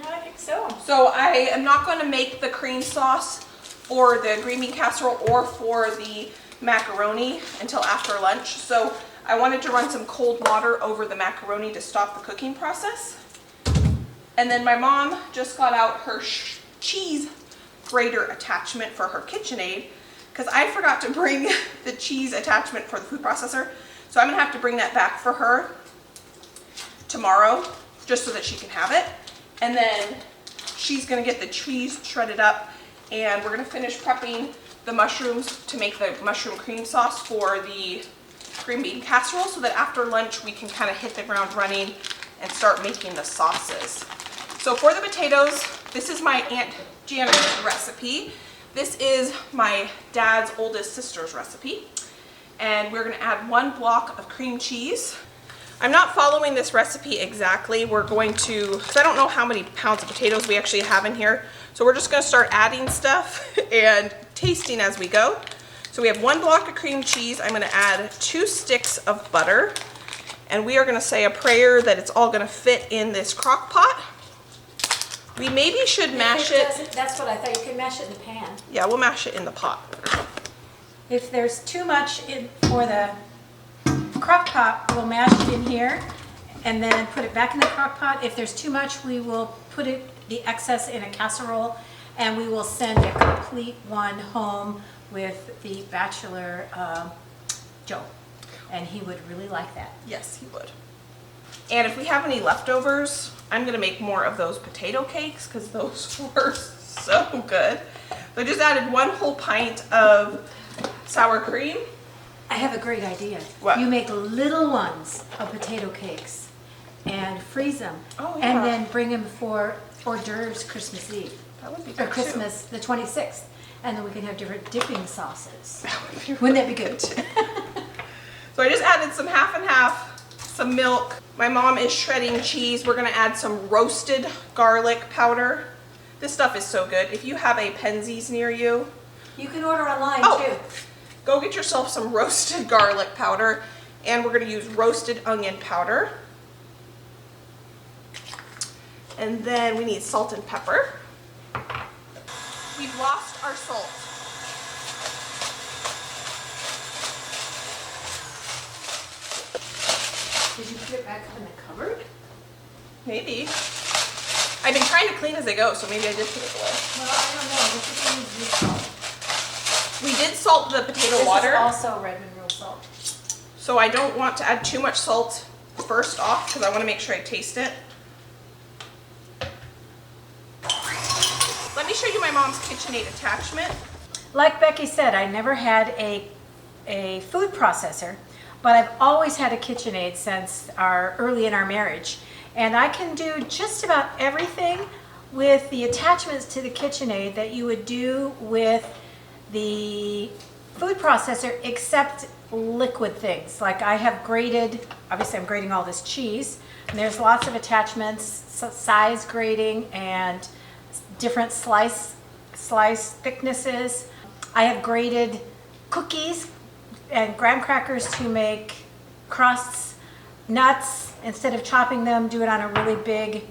I think so. So I am not gonna make the cream sauce for the green bean casserole or for the macaroni until after lunch. So I wanted to run some cold water over the macaroni to stop the cooking process. And then my mom just got out her cheese grater attachment for her KitchenAid because I forgot to bring the cheese attachment for the food processor. So I'm gonna have to bring that back for her tomorrow just so that she can have it. And then she's gonna get the cheese shredded up and we're gonna finish prepping the mushrooms to make the mushroom cream sauce for the green bean casserole so that after lunch we can kind of hit the ground running and start making the sauces. So for the potatoes, this is my Aunt Janet's recipe. This is my dad's oldest sister's recipe. And we're gonna add 1 block of cream cheese. I'm not following this recipe exactly. We're going to, because I don't know how many pounds of potatoes we actually have in here. So we're just gonna start adding stuff and tasting as we go. So we have 1 block of cream cheese. I'm gonna add 2 sticks of butter. And we are gonna say a prayer that it's all gonna fit in this crock pot. We maybe should mash it. That's what I thought. You could mash it in the pan. Yeah, we'll mash it in the pot. If there's too much for the crock pot, we'll mash it in here and then put it back in the crock pot. If there's too much, we will put the excess in a casserole and we will send a complete one home with the bachelor Joe. And he would really like that. Yes, he would. And if we have any leftovers, I'm gonna make more of those potato cakes because those were so good. So I just added 1 whole pint of sour cream. I have a great idea. What? You make little ones of potato cakes and freeze them. Oh, And yeah. then bring them for hors d'oeuvres Christmas Eve. That would be Or good Christmas, the 26th. And then we can have different dipping sauces. too. Wouldn't that be good? So I just added some half and half, some milk. My mom is shredding cheese. We're gonna add some roasted garlic powder. This stuff is so good. If you have a Penzeys near you, You can order online Oh. too. go get yourself some roasted garlic powder. And we're gonna use roasted onion powder. And then we need salt and pepper. We've lost our salt. Did you put it back up in the cupboard? Maybe. I've been trying to clean as I go, so maybe I did put it away. Well, I don't know. This is going to be salt. We did salt the potato This water. is also Redmond real salt. So I don't want to add too much salt first off because I want to make sure I taste it. Let me show you my mom's KitchenAid attachment. Like Becky said, I never had a food processor, but I've always had a KitchenAid since early in our marriage. And I can do just about everything with the attachments to the KitchenAid that you would do with the food processor, except liquid things. Like I have grated, obviously I'm grating all this cheese, and there's lots of attachments, size grating and different slice thicknesses. I have grated cookies and graham crackers to make crusts, nuts, instead of chopping them, do it on a really big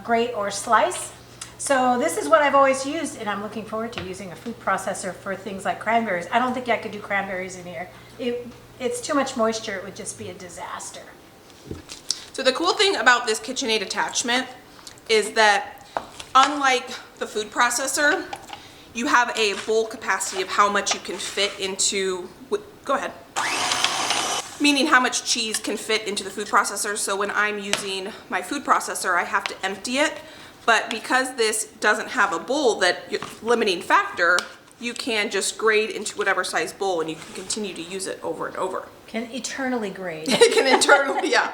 grate or slice. So this is what I've always used, and I'm looking forward to using a food processor for things like cranberries. I don't think I could do cranberries in here. It's too much moisture, it would just be a disaster. So the cool thing about this KitchenAid attachment is that unlike the food processor, you have a bowl capacity of how much you can fit into, go ahead. Meaning how much cheese can fit into the food processor. So when I'm using my food processor, I have to empty it. But because this doesn't have a bowl limiting factor, you can just grade into whatever size bowl and you can continue to use it over and over. Can eternally grade. It can internally, yeah.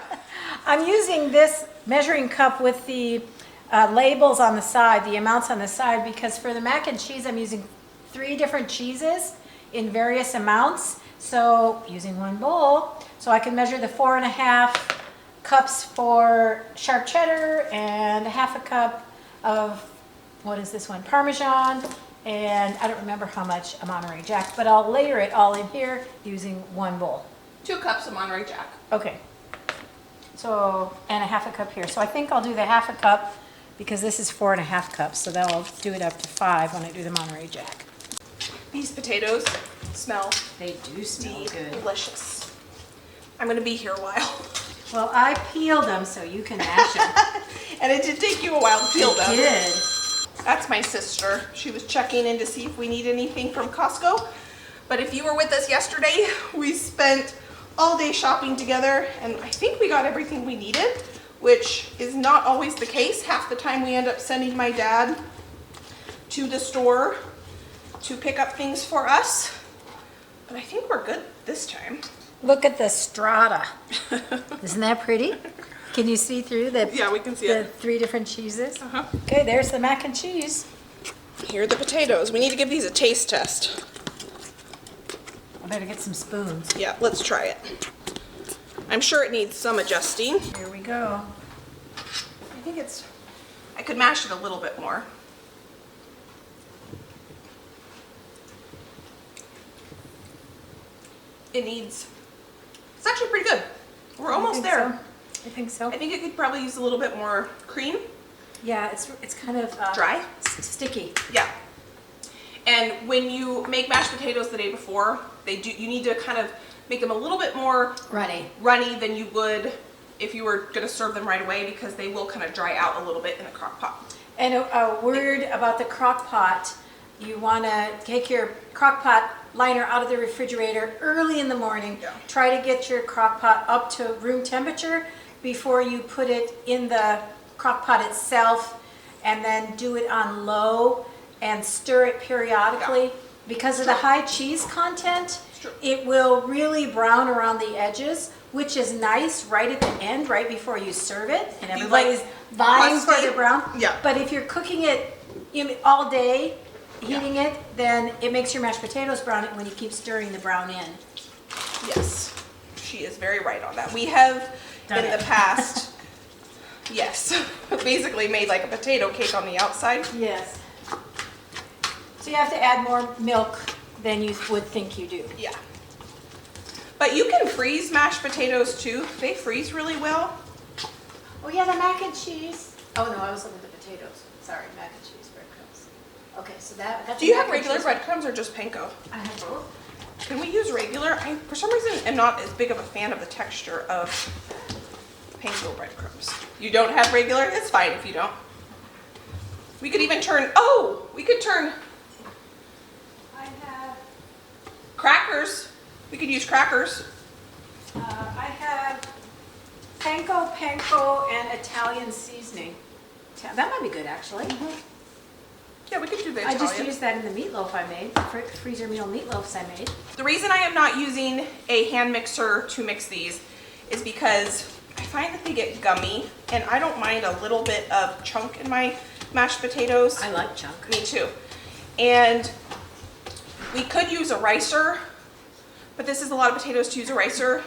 I'm using this measuring cup with the labels on the side, the amounts on the side, because for the mac and cheese, I'm using 3 different cheeses in various amounts. So using one bowl, so I can measure the 4.5 cups for sharp cheddar and half a cup of, what is this one, Parmesan, and I don't remember how much a Monterey Jack, but I'll layer it all in here using one bowl. 2 cups of Monterey Jack. Okay. So, and a half a cup here. So I think I'll do the half a cup because this is 4.5 cups, so that'll do it up to 5 when I do the Monterey Jack. These potatoes smell They do smell good. delicious. I'm gonna be here a while. Well, I peeled them so you can mash them. And it did take you a while to peel them. It did. That's my sister. She was checking in to see if we need anything from Costco. But if you were with us yesterday, we spent all day shopping together and I think we got everything we needed, which is not always the case. Half the time we end up sending my dad to the store to pick up things for us. But I think we're good this time. Look at the strata. Isn't that pretty? Can you see through the, Yeah, we can see the it. 3 different cheeses? Uh-huh. Okay, there's the mac and cheese. Here are the potatoes. We need to give these a taste test. I better get some spoons. Yeah, let's try it. I'm sure it needs some adjusting. Here we go. I think I could mash it a little bit more. It's actually pretty good. We're almost there. I think so. I think it could probably use a little bit more cream. Yeah, it's kind of Dry? Sticky. Yeah. And when you make mashed potatoes the day before, you need to kind of make them a little bit more runny than you would if you were going to serve them right away, because they will kind of dry out a little bit in a crock pot. And a word about the crock pot, you want to take your crock pot liner out of the refrigerator early in the morning. Yeah. Try to get your crock pot up to room temperature before you put it in the crock pot itself, and then do it on low and stir it periodically. Yeah. Because of the high cheese content, True. it will really brown around the edges, which is nice right at the end, right before you serve it, and you everybody's like vying for crusty? the brown. Yeah. But if you're cooking it all day, heating it, then it makes your mashed potatoes brown when you keep stirring the brown in. Yes, she is very right on that. We have Done in it. the past, yes, basically made like a potato cake on the outside. Yes. So you have to add more milk than you would think you do. Yeah. But you can freeze mashed potatoes too. They freeze really well. Oh yeah, the mac and cheese. Oh no, I was looking at the potatoes. Sorry, mac and cheese breadcrumbs. Okay, so that's Do you mac have and regular cheese. breadcrumbs or just panko? I have both. Can we use regular? I, for some reason, am not as big of a fan of the texture of panko breadcrumbs. You don't have regular? It's fine if you don't. We could even turn, we could turn I have. crackers. We could use crackers. I have panko and Italian seasoning. That might be good, actually. Yeah, we could do the I Italian. just used that in the meatloaf I made, freezer meal meatloafs I made. The reason I am not using a hand mixer to mix these is because I find that they get gummy, and I don't mind a little bit of chunk in my mashed potatoes. I like chunk. Me too. And we could use a ricer, but this is a lot of potatoes to use a ricer,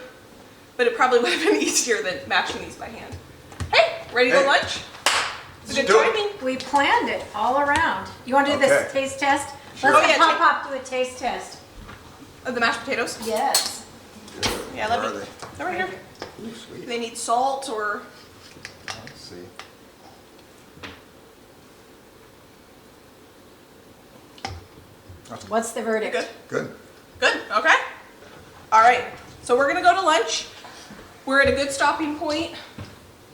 but it probably would have been easier than mashing these by hand. Hey, ready to go Hey. lunch? It's good Do it. timing. We planned it all around. You want to do this Okay. taste test? Let's Oh, have yeah, Pop do a taste test. Of the mashed potatoes? Yes. Yeah, Where let are me. they? They're right here. Ooh, Do sweet. they need salt or? Let's see. What's the verdict? Good. Good. Good, okay. All right, so we're gonna go to lunch. We're at a good stopping point.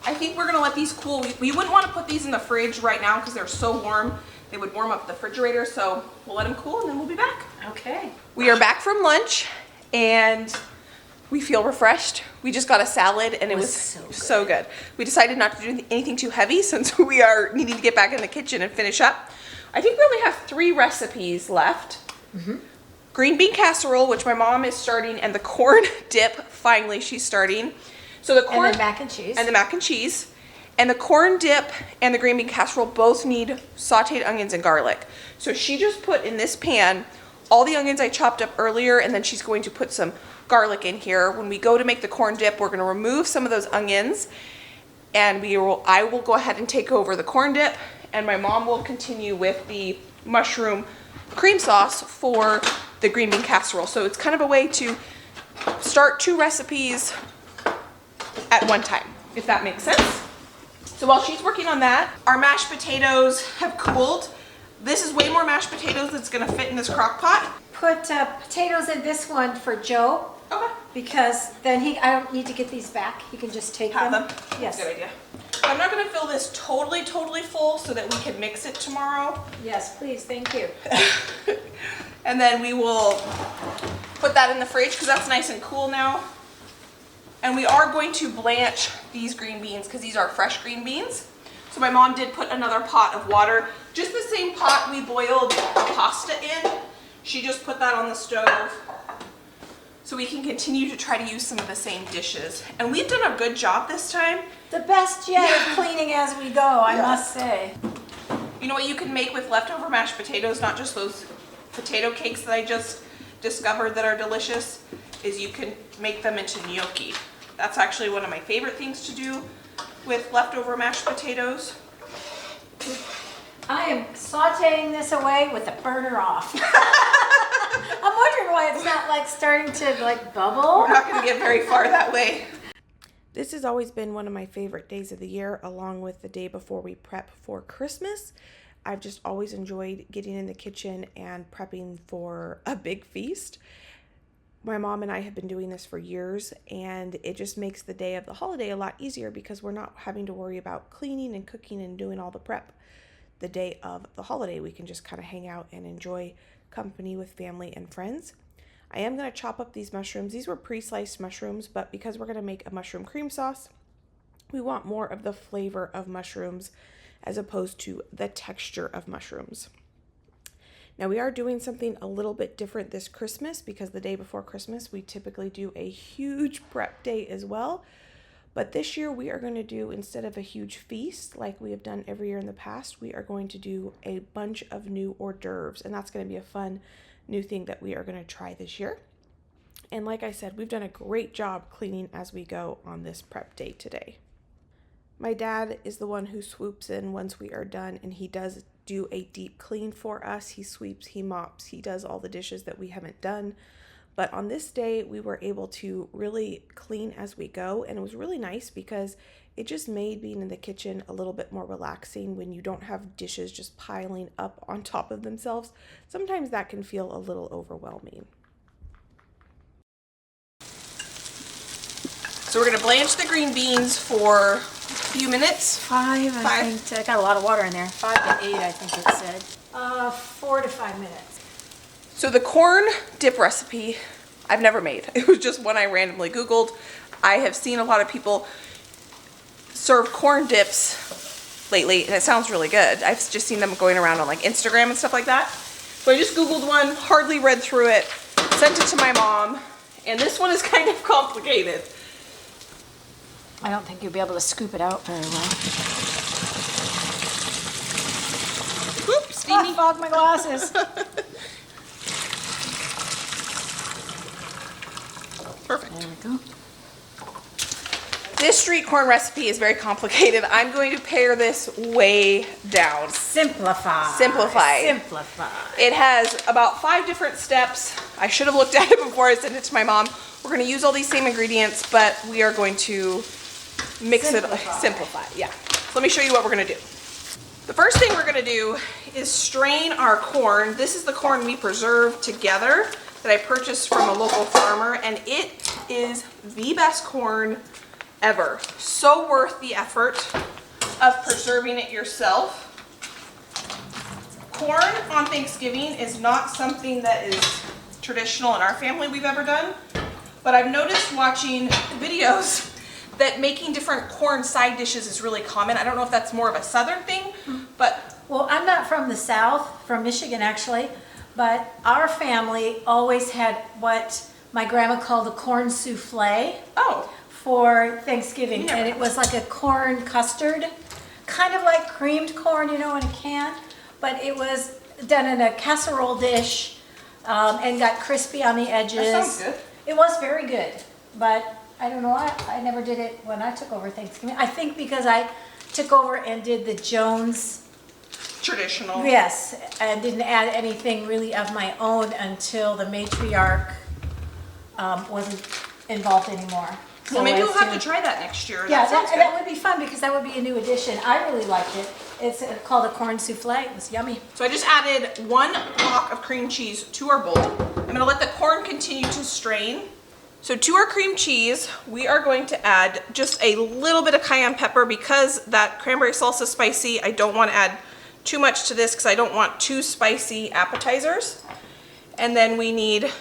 I think we're gonna let these cool. We wouldn't wanna put these in the fridge right now because they're so warm. They would warm up the refrigerator, so we'll let them cool and then we'll be back. Okay. We are back from lunch and we feel refreshed. We just got a salad and it was so good. We decided not to do anything too heavy since we are needing to get back in the kitchen and finish up. I think we only have 3 recipes left. Green bean casserole, which my mom is starting, and the corn dip, finally she's starting. So the corn And then mac and cheese. and the mac and cheese. And the corn dip and the green bean casserole both need sauteed onions and garlic. So she just put in this pan all the onions I chopped up earlier, and then she's going to put some garlic in here. When we go to make the corn dip, we're going to remove some of those onions, and I will go ahead and take over the corn dip, and my mom will continue with the mushroom cream sauce for the green bean casserole. So it's kind of a way to start 2 recipes at one time, if that makes sense. So while she's working on that, our mashed potatoes have cooled. This is way more mashed potatoes that's gonna fit in this crock pot. Put potatoes in this one for Joe, Okay. because then I don't need to get these back. He can just take Have them. them? Yes. Good idea. I'm not gonna fill this totally full so that we can mix it tomorrow. Yes, please, thank you. And then we will put that in the fridge because that's nice and cool now. And we are going to blanch these green beans because these are fresh green beans. So my mom did put another pot of water, just the same pot we boiled the pasta in. She just put that on the stove so we can continue to try to use some of the same dishes. And we've done a good job this time. The best yet of cleaning as we go, I must say. You know what you can make with leftover mashed potatoes, not just those potato cakes that I just discovered that are delicious, is you can make them into gnocchi. That's actually one of my favorite things to do with leftover mashed potatoes. I am sauteing this away with the burner off. I'm wondering why it's not like starting to like bubble. We're not gonna get very far that way. This has always been one of my favorite days of the year, along with the day before we prep for Christmas. I've just always enjoyed getting in the kitchen and prepping for a big feast. My mom and I have been doing this for years, and it just makes the day of the holiday a lot easier because we're not having to worry about cleaning and cooking and doing all the prep. The day of the holiday, we can just kind of hang out and enjoy company with family and friends. I am going to chop up these mushrooms. These were pre-sliced mushrooms, but because we're going to make a mushroom cream sauce, we want more of the flavor of mushrooms as opposed to the texture of mushrooms. Now we are doing something a little bit different this Christmas because the day before Christmas, we typically do a huge prep day as well. But this year we are going to do, instead of a huge feast like we have done every year in the past, we are going to do a bunch of new hors d'oeuvres, and that's going to be a fun new thing that we are going to try this year. And like I said, we've done a great job cleaning as we go on this prep day today. My dad is the one who swoops in once we are done, and he does do a deep clean for us. He sweeps, he mops, he does all the dishes that we haven't done. But on this day, we were able to really clean as we go, and it was really nice because it just made being in the kitchen a little bit more relaxing when you don't have dishes just piling up on top of themselves. Sometimes that can feel a little overwhelming. So we're going to blanch the green beans for a few minutes. Five. I think. I got a lot of water in there. 5 to 8, I think it said. 4 to 5 minutes. So the corn dip recipe, I've never made. It was just one I randomly Googled. I have seen a lot of people serve corn dips lately, and it sounds really good. I've just seen them going around on like Instagram and stuff like that. So I just Googled one, hardly read through it, sent it to my mom, and this one is kind of complicated. I don't think you'll be able to scoop it out very well. Oops, steamy. Fog my glasses. Perfect. There we go. This street corn recipe is very complicated. I'm going to pare this way down. Simplify. Simplify. Simplify. It has about 5 different steps. I should have looked at it before I sent it to my mom. We're going to use all these same ingredients, but we are going to mix it, simplify, yeah. So let me show you what we're going to do. The first thing we're going to do is strain our corn. This is the corn we preserved together that I purchased from a local farmer, and it is the best corn ever. So worth the effort of preserving it yourself. Corn on Thanksgiving is not something that is traditional in our family we've ever done, but I've noticed watching videos that making different corn side dishes is really common. I don't know if that's more of a southern thing, but... Well, I'm not from the South, from Michigan actually, but our family always had what my grandma called a corn souffle. Oh. For Thanksgiving, Yeah. and it was like a corn custard, kind of like creamed corn, you know, in a can, but it was done in a casserole dish and got crispy on the edges. That sounds good. It was very good, but I don't know, I never did it when I took over Thanksgiving. I think because I took over and did the Jones. Traditional. Yes, and didn't add anything really of my own until the matriarch wasn't involved anymore. Well, maybe as we'll have to soon- try that next year. Yeah, sounds that would be fun because that would be a new addition. I really liked it. It's called a corn souffle. It was yummy. So I just added 1 block of cream cheese to our bowl. I'm going to let the corn continue to strain. So to our cream cheese, we are going to add just a little bit of cayenne pepper because that cranberry salsa is spicy. I don't want to add too much to this because I don't want too spicy appetizers. And then we need...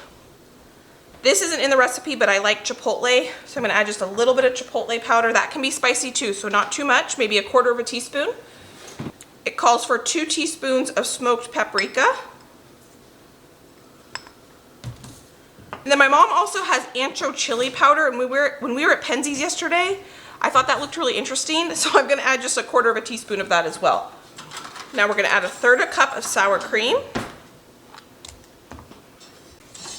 This isn't in the recipe, but I like chipotle, so I'm going to add just a little bit of chipotle powder. That can be spicy too, so not too much, maybe 1/4 teaspoon. It calls for 2 teaspoons of smoked paprika. And then my mom also has ancho chili powder, and when we were at Penzeys yesterday, I thought that looked really interesting, so I'm going to add just 1/4 teaspoon of that as well. Now we're going to add 1/3 cup of sour cream.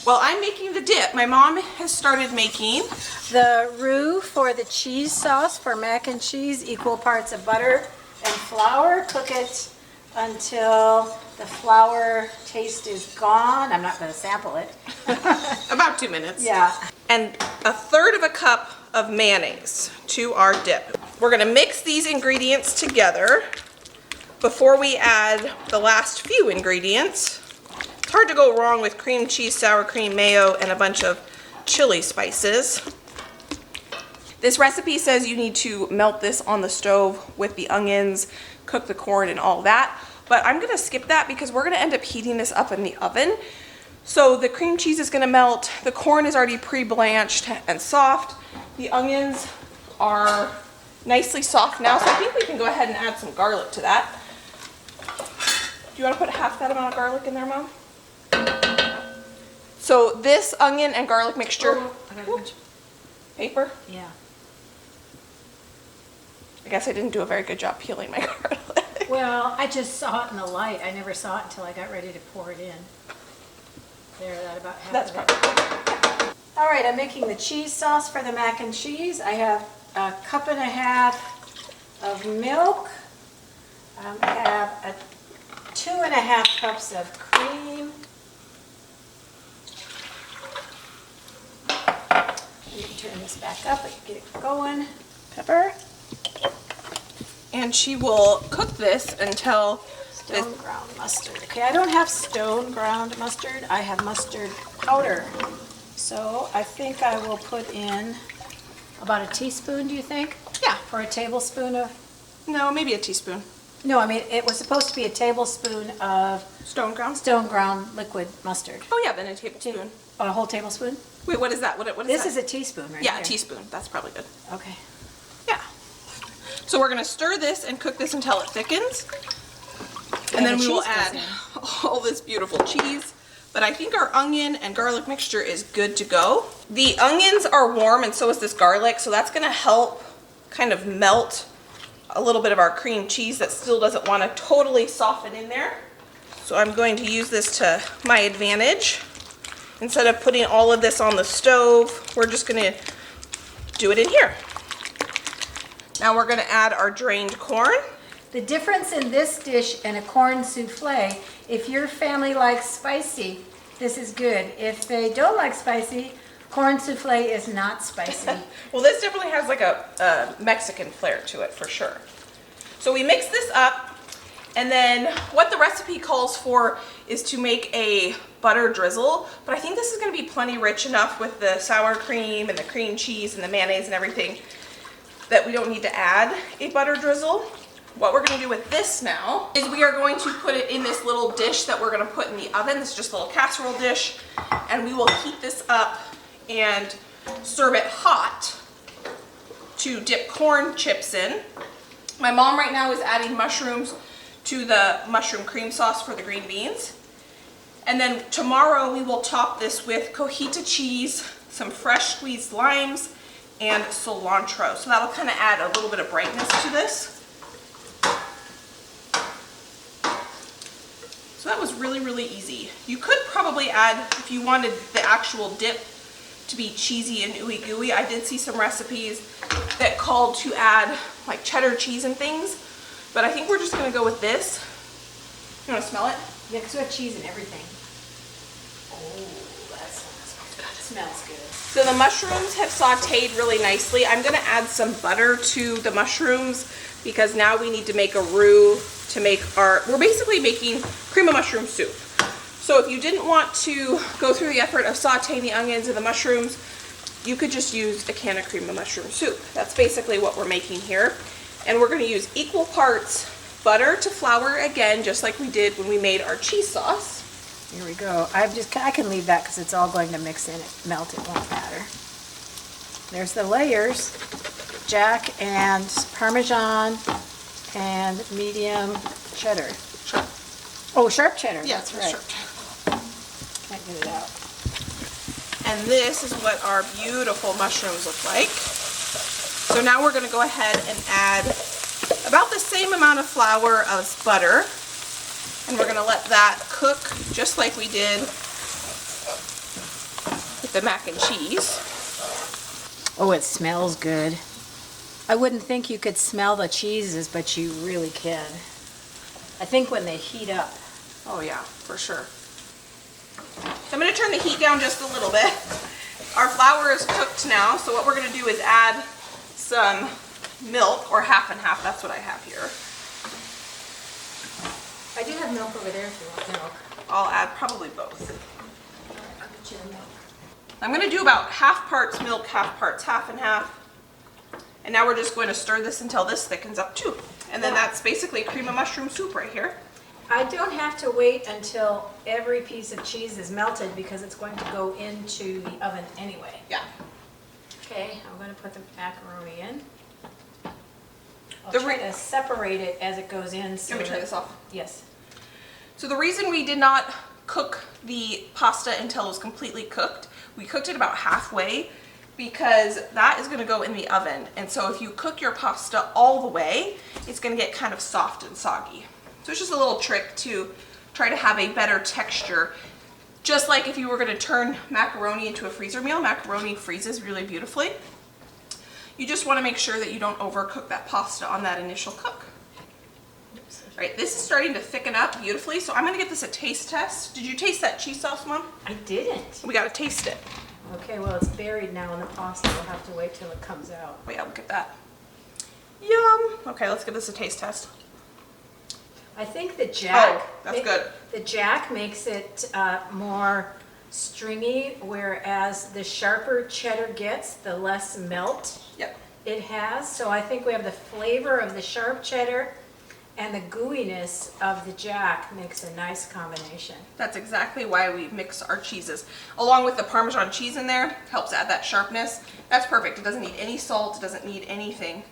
While I'm making the dip, my mom has started making The roux for the cheese sauce for mac and cheese, equal parts of butter and flour. Cook it until the flour taste is gone. I'm not going to sample it. about 2 minutes. Yeah. And 1/3 cup of mayonnaise to our dip. We're going to mix these ingredients together before we add the last few ingredients. It's hard to go wrong with cream cheese, sour cream, mayo, and a bunch of chili spices. This recipe says you need to melt this on the stove with the onions, cook the corn and all that, but I'm going to skip that because we're going to end up heating this up in the oven. So the cream cheese is going to melt, the corn is already pre-blanched and soft, the onions are nicely soft now, so I think we can go ahead and add some garlic to that. Do you want to put half that amount of garlic in there, Mom? So this onion and garlic mixture, paper? Yeah. I guess I didn't do a very good job peeling my garlic. Well, I just saw it in the light. I never saw it until I got ready to pour it in. There, that about half That's of it. probably All right, I'm making the cheese sauce for the mac and cheese. I have 1.5 cups of milk. I have 2.5 cups of cream. Let me turn this back up and get it going. pepper. And she will cook this until Stone ground mustard. Okay, I don't have stone ground mustard. I have mustard powder. So I think I will put in about a teaspoon, do you think? Yeah. Or a tablespoon of, No, maybe a teaspoon. No, I mean, it was supposed to be a tablespoon of Stone ground? stone ground liquid mustard. Oh yeah, then a tablespoon. A whole tablespoon? Wait, what is that? What is This that? is a teaspoon right Yeah, here. a teaspoon. That's probably good. Okay. Yeah. So we're gonna stir this and cook this until it thickens. And then the we will cheese goes add all this beautiful cheese. But I think our onion and garlic mixture is good to go. The onions are warm and so is this garlic, so that's gonna help kind of melt a little bit of our cream cheese that still doesn't want to totally soften in there. So I'm going to use this to my advantage. Instead of putting all of this on the stove, we're just gonna do it in here. Now we're gonna add our drained corn. The difference in this dish and a corn souffle, if your family likes spicy, this is good. If they don't like spicy, corn souffle is not spicy. Well, this definitely has like a Mexican flair to it for sure. So we mix this up, and then what the recipe calls for is to make a butter drizzle, but I think this is gonna be plenty rich enough with the sour cream and the cream cheese and the mayonnaise and everything that we don't need to add a butter drizzle. What we're gonna do with this now is we are going to put it in this little dish that we're gonna put in the oven. This is just a little casserole dish, and we will heat this up and serve it hot to dip corn chips in. My mom right now is adding mushrooms to the mushroom cream sauce for the green beans. And then tomorrow we will top this with cojita cheese, some fresh squeezed limes, and cilantro. So that'll kind of add a little bit of brightness to this. So that was really, really easy. You could probably add, if you wanted the actual dip to be cheesy and ooey gooey, I did see some recipes that called to add like cheddar cheese and things, but I think we're just gonna go with this. You wanna smell it? Yeah, because we have cheese and everything. Oh, that smells good. Smells good. So the mushrooms have sauteed really nicely. I'm gonna add some butter to the mushrooms because now we need to make a roux to make we're basically making cream of mushroom soup. So if you didn't want to go through the effort of sauteing the onions and the mushrooms, you could just use a can of cream of mushroom soup. That's basically what we're making here. And we're gonna use equal parts butter to flour again, just like we did when we made our cheese sauce. Here we go. I can leave that because it's all going to mix in. It melt, it won't matter. There's the layers. Jack and Parmesan and medium cheddar. Sharp. Oh, sharp cheddar. Yeah, that's right. sharp cheddar. Can't get it out. And this is what our beautiful mushrooms look like. So now we're gonna go ahead and add about the same amount of flour as butter. And we're gonna let that cook just like we did with the mac and cheese. Oh, it smells good. I wouldn't think you could smell the cheeses, but you really can. I think when they heat up. Oh yeah, for sure. So I'm gonna turn the heat down just a little bit. Our flour is cooked now, so what we're gonna do is add some milk, or half and half, that's what I have here. I do have milk over there if you want milk. I'll add probably both. I'll get you the milk. I'm gonna do about half parts milk, half parts half and half. And now we're just going to stir this until this thickens up too. And then that's basically cream of mushroom soup right here. I don't have to wait until every piece of cheese is melted because it's going to go into the oven anyway. Yeah. Okay, I'm going to put the macaroni in. I'll The try to separate it as it goes in. So Let me turn this off. Yes. So the reason we did not cook the pasta until it was completely cooked, we cooked it about halfway because that is going to go in the oven. And so if you cook your pasta all the way, it's going to get kind of soft and soggy. So it's just a little trick to try to have a better texture. Just like if you were going to turn macaroni into a freezer meal, macaroni freezes really beautifully. You just want to make sure that you don't overcook that pasta on that initial cook. All right, this is starting to thicken up beautifully, so I'm going to give this a taste test. Did you taste that cheese sauce, Mom? I didn't. We got to taste it. Okay, well, it's buried now in the pasta. We'll have to wait till it comes out. Oh yeah, look at that. Yum. Okay, let's give this a taste test. I think the jack. Oh, that's good. The jack makes it more stringy, whereas the sharper cheddar gets, the less melt Yep. it has. So I think we have the flavor of the sharp cheddar and the gooiness of the jack makes a nice combination. That's exactly why we mix our cheeses. Along with the Parmesan cheese in there, helps add that sharpness. That's perfect. It doesn't need any salt, it doesn't need anything.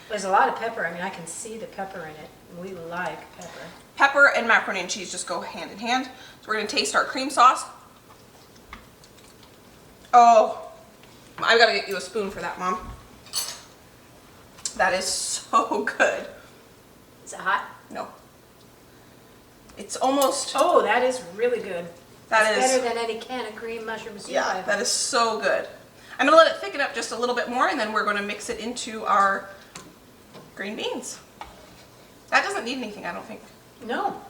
There's a lot of pepper. I mean, I can see the pepper in it. We like pepper. Pepper and macaroni and cheese just go hand in hand. So we're gonna taste our cream sauce. Oh, I've gotta get you a spoon for that, Mom. That is so good. Is it hot? No. It's almost, Oh, that is really good. That It's is- better than any can of green mushroom soup yeah, I've that is so good. I'm gonna let it thicken up just a little bit more and then we're gonna mix it into our green beans. That doesn't need anything, I don't think. No.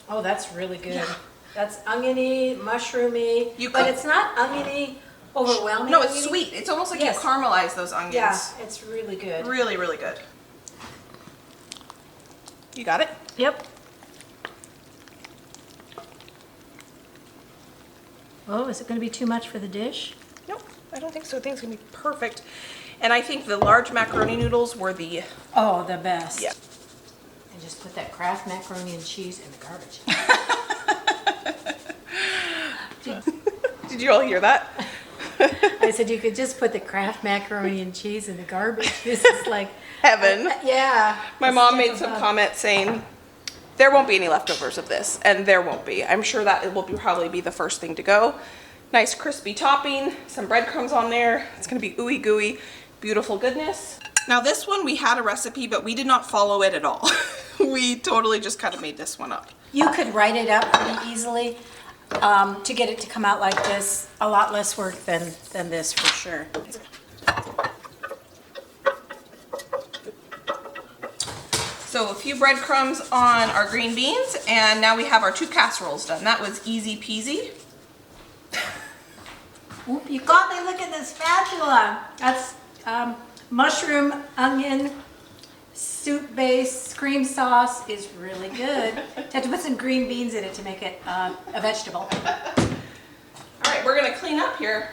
Oh, that's really good. Yeah. That's oniony, mushroomy, You but could- it's not oniony, overwhelming. No, it's oniony. sweet. It's almost like Yes. you caramelize those onions. Yeah, it's really good. Really, really good. You got it? Yep. Oh, is it going to be too much for the dish? Nope, I don't think so. I think it's gonna be perfect. And I think the large macaroni noodles were the, Oh, the best. yeah. And just put that Kraft macaroni and cheese in the garbage. Did you all hear that? I said you could just put the Kraft macaroni and cheese in the garbage. This is like Heaven. Yeah. My It's mom a step made some above. comment saying, there won't be any leftovers of this, and there won't be. I'm sure that it will probably be the first thing to go. Nice crispy topping, some breadcrumbs on there. It's gonna be ooey gooey, beautiful goodness. Now this one, we had a recipe, but we did not follow it at all. We totally just kind of made this one up. You could write it up pretty easily to get it to come out like this. A lot less work than this for sure. So a few breadcrumbs on our green beans, and now we have our 2 casseroles done. That was easy peasy. Oop, you got me, look at the spatula. That's mushroom, onion, soup base, cream sauce is really good. Have to put some green beans in it to make it a vegetable. All right, we're gonna clean up here.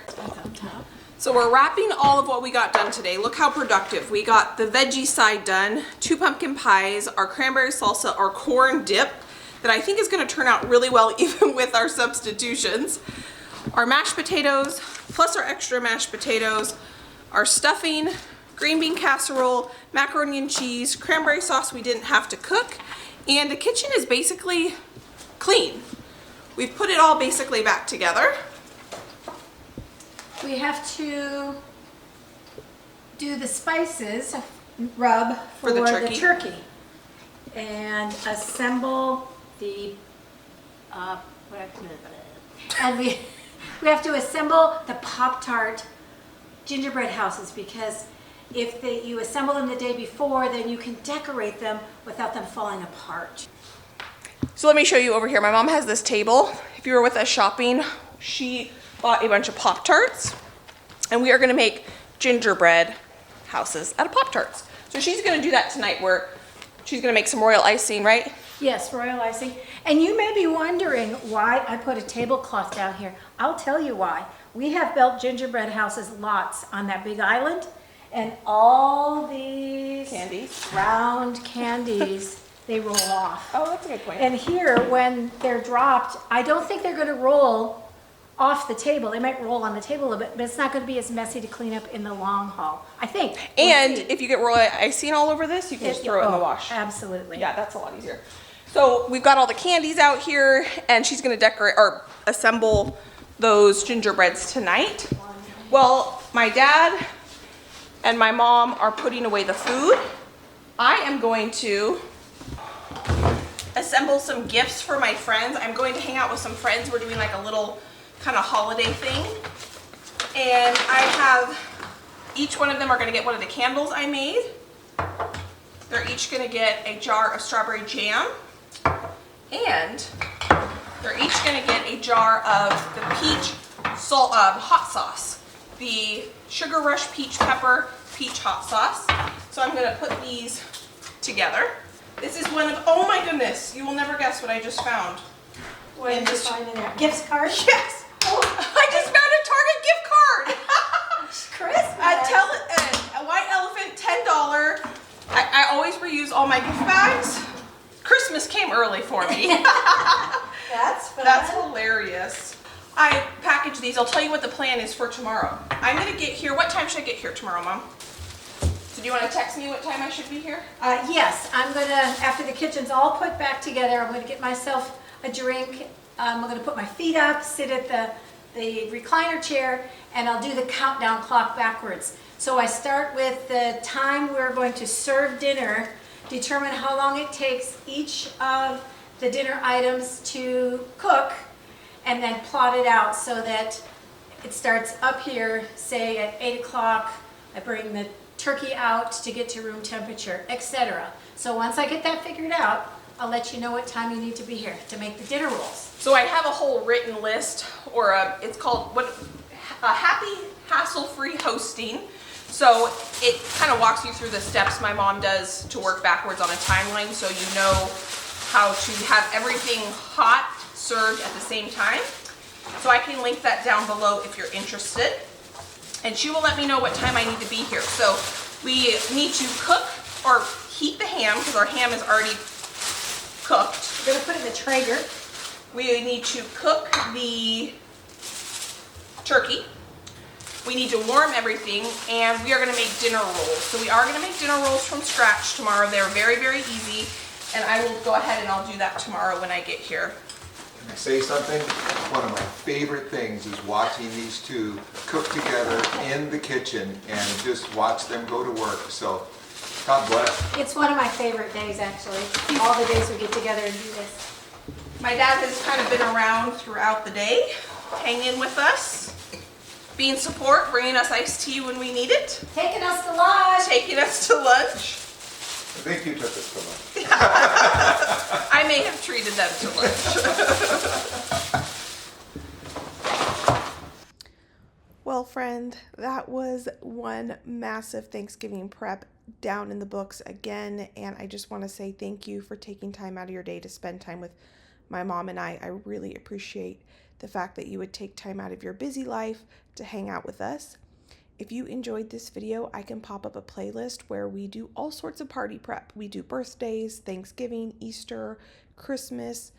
So we're wrapping all of what we got done today. Look how productive. We got the veggie side done, 2 pumpkin pies, our cranberry salsa, our corn dip that I think is gonna turn out really well even with our substitutions. Our mashed potatoes, plus our extra mashed potatoes, our stuffing, green bean casserole, macaroni and cheese, cranberry sauce we didn't have to cook, and the kitchen is basically clean. We've put it all basically back together. We have to do the spices rub for the the turkey. turkey. And assemble the, and we have to assemble the Pop-Tart gingerbread houses, because if you assemble them the day before, then you can decorate them without them falling apart. So let me show you over here. My mom has this table. If you were with us shopping, she bought a bunch of Pop-Tarts, and we are gonna make gingerbread houses out of Pop-Tarts. So she's gonna do that tonight, where she's gonna make some royal icing, right? Yes, royal icing. And you may be wondering why I put a tablecloth down here. I'll tell you why. We have built gingerbread houses lots on that big island, and all these Candies. round candies, they roll off. Oh, that's a good point. And here, when they're dropped, I don't think they're gonna roll off the table. They might roll on the table a little bit, but it's not gonna be as messy to clean up in the long haul, I think. We'll And see. if you get royal icing all over this, you can just throw it in the wash. Absolutely. Yeah, that's a lot easier. So we've got all the candies out here, and she's gonna decorate or assemble those gingerbreads tonight. Well, my dad and my mom are putting away the food. I am going to assemble some gifts for my friends. I'm going to hang out with some friends. We're doing like a little kind of holiday thing. And I have, each one of them are gonna get one of the candles I made. They're each gonna get a jar of strawberry jam. And they're each gonna get a jar of the peach hot sauce. The Sugar Rush Peach Pepper Peach Hot Sauce. So I'm gonna put these together. This is one of, oh my goodness, you will never guess what I just found. What did you find in there? Gift card? Yes! I just found a Target gift card! Christmas. A white elephant, $10. I always reuse all all my gift bags. Christmas came early for me. That's fun. That's hilarious. I packaged these. I'll tell you what the plan is for tomorrow. I'm gonna get here. What time should I get here tomorrow, Mom? So do you want to text me what time I should be here? Yes, I'm gonna, after the kitchen's all put back together, I'm gonna get myself a drink. I'm gonna put my feet up, sit at the recliner chair, and I'll do the countdown clock backwards. So I start with the time we're going to serve dinner, determine how long it takes each of the dinner items to cook, and then plot it out so that it starts up here, say at 8 o'clock, I bring the turkey out to get to room temperature, etc. So once I get that figured out, I'll let you know what time you need to be here to make the dinner rolls. So I have a whole written list, or it's called a happy hassle-free hosting. So it kind of walks you through the steps my mom does to work backwards on a timeline, so you know how to have everything hot served at the same time. So I can link that down below if you're interested. And she will let me know what time I need to be here. So we need to cook or heat the ham because our ham is already cooked. We're gonna put it in the Traeger. We need to cook the turkey. We need to warm everything, and we are gonna make dinner rolls. So we are gonna make dinner rolls from scratch tomorrow. They're very, very easy, and I will go ahead and I'll do that tomorrow when I get here. Can I say something? One of my favorite things is watching these two cook together in the kitchen and just watch them go to work. So, God bless. It's one of my favorite days, actually. All the days we get together and do this. My dad has kind of been around throughout the day, hanging with us, being support, bringing us iced tea when we need it, Taking us to lunch. taking us to lunch. I think you took us to lunch. I may have treated them to lunch. Well, friend, that was one massive Thanksgiving prep down in the books again, and I just want to say thank you for taking time out of your day to spend time with my mom and I. I really appreciate the fact that you would take time out of your busy life to hang out with us. If you enjoyed this video, I can pop up a playlist where we do all sorts of party prep. We do birthdays, Thanksgiving, Easter, Christmas,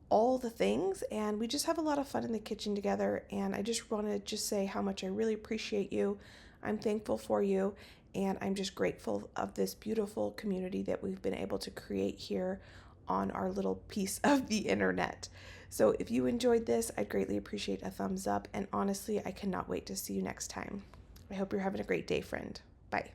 all the things, and we just have a lot of fun in the kitchen together. And I just want to say how much I really appreciate you. I'm thankful for you, and I'm just grateful of this beautiful community that we've been able to create here on our little piece of the internet. So if you enjoyed this, I'd greatly appreciate a thumbs up, and honestly, I cannot wait to see you next time. I hope you're having a great day, friend. Bye.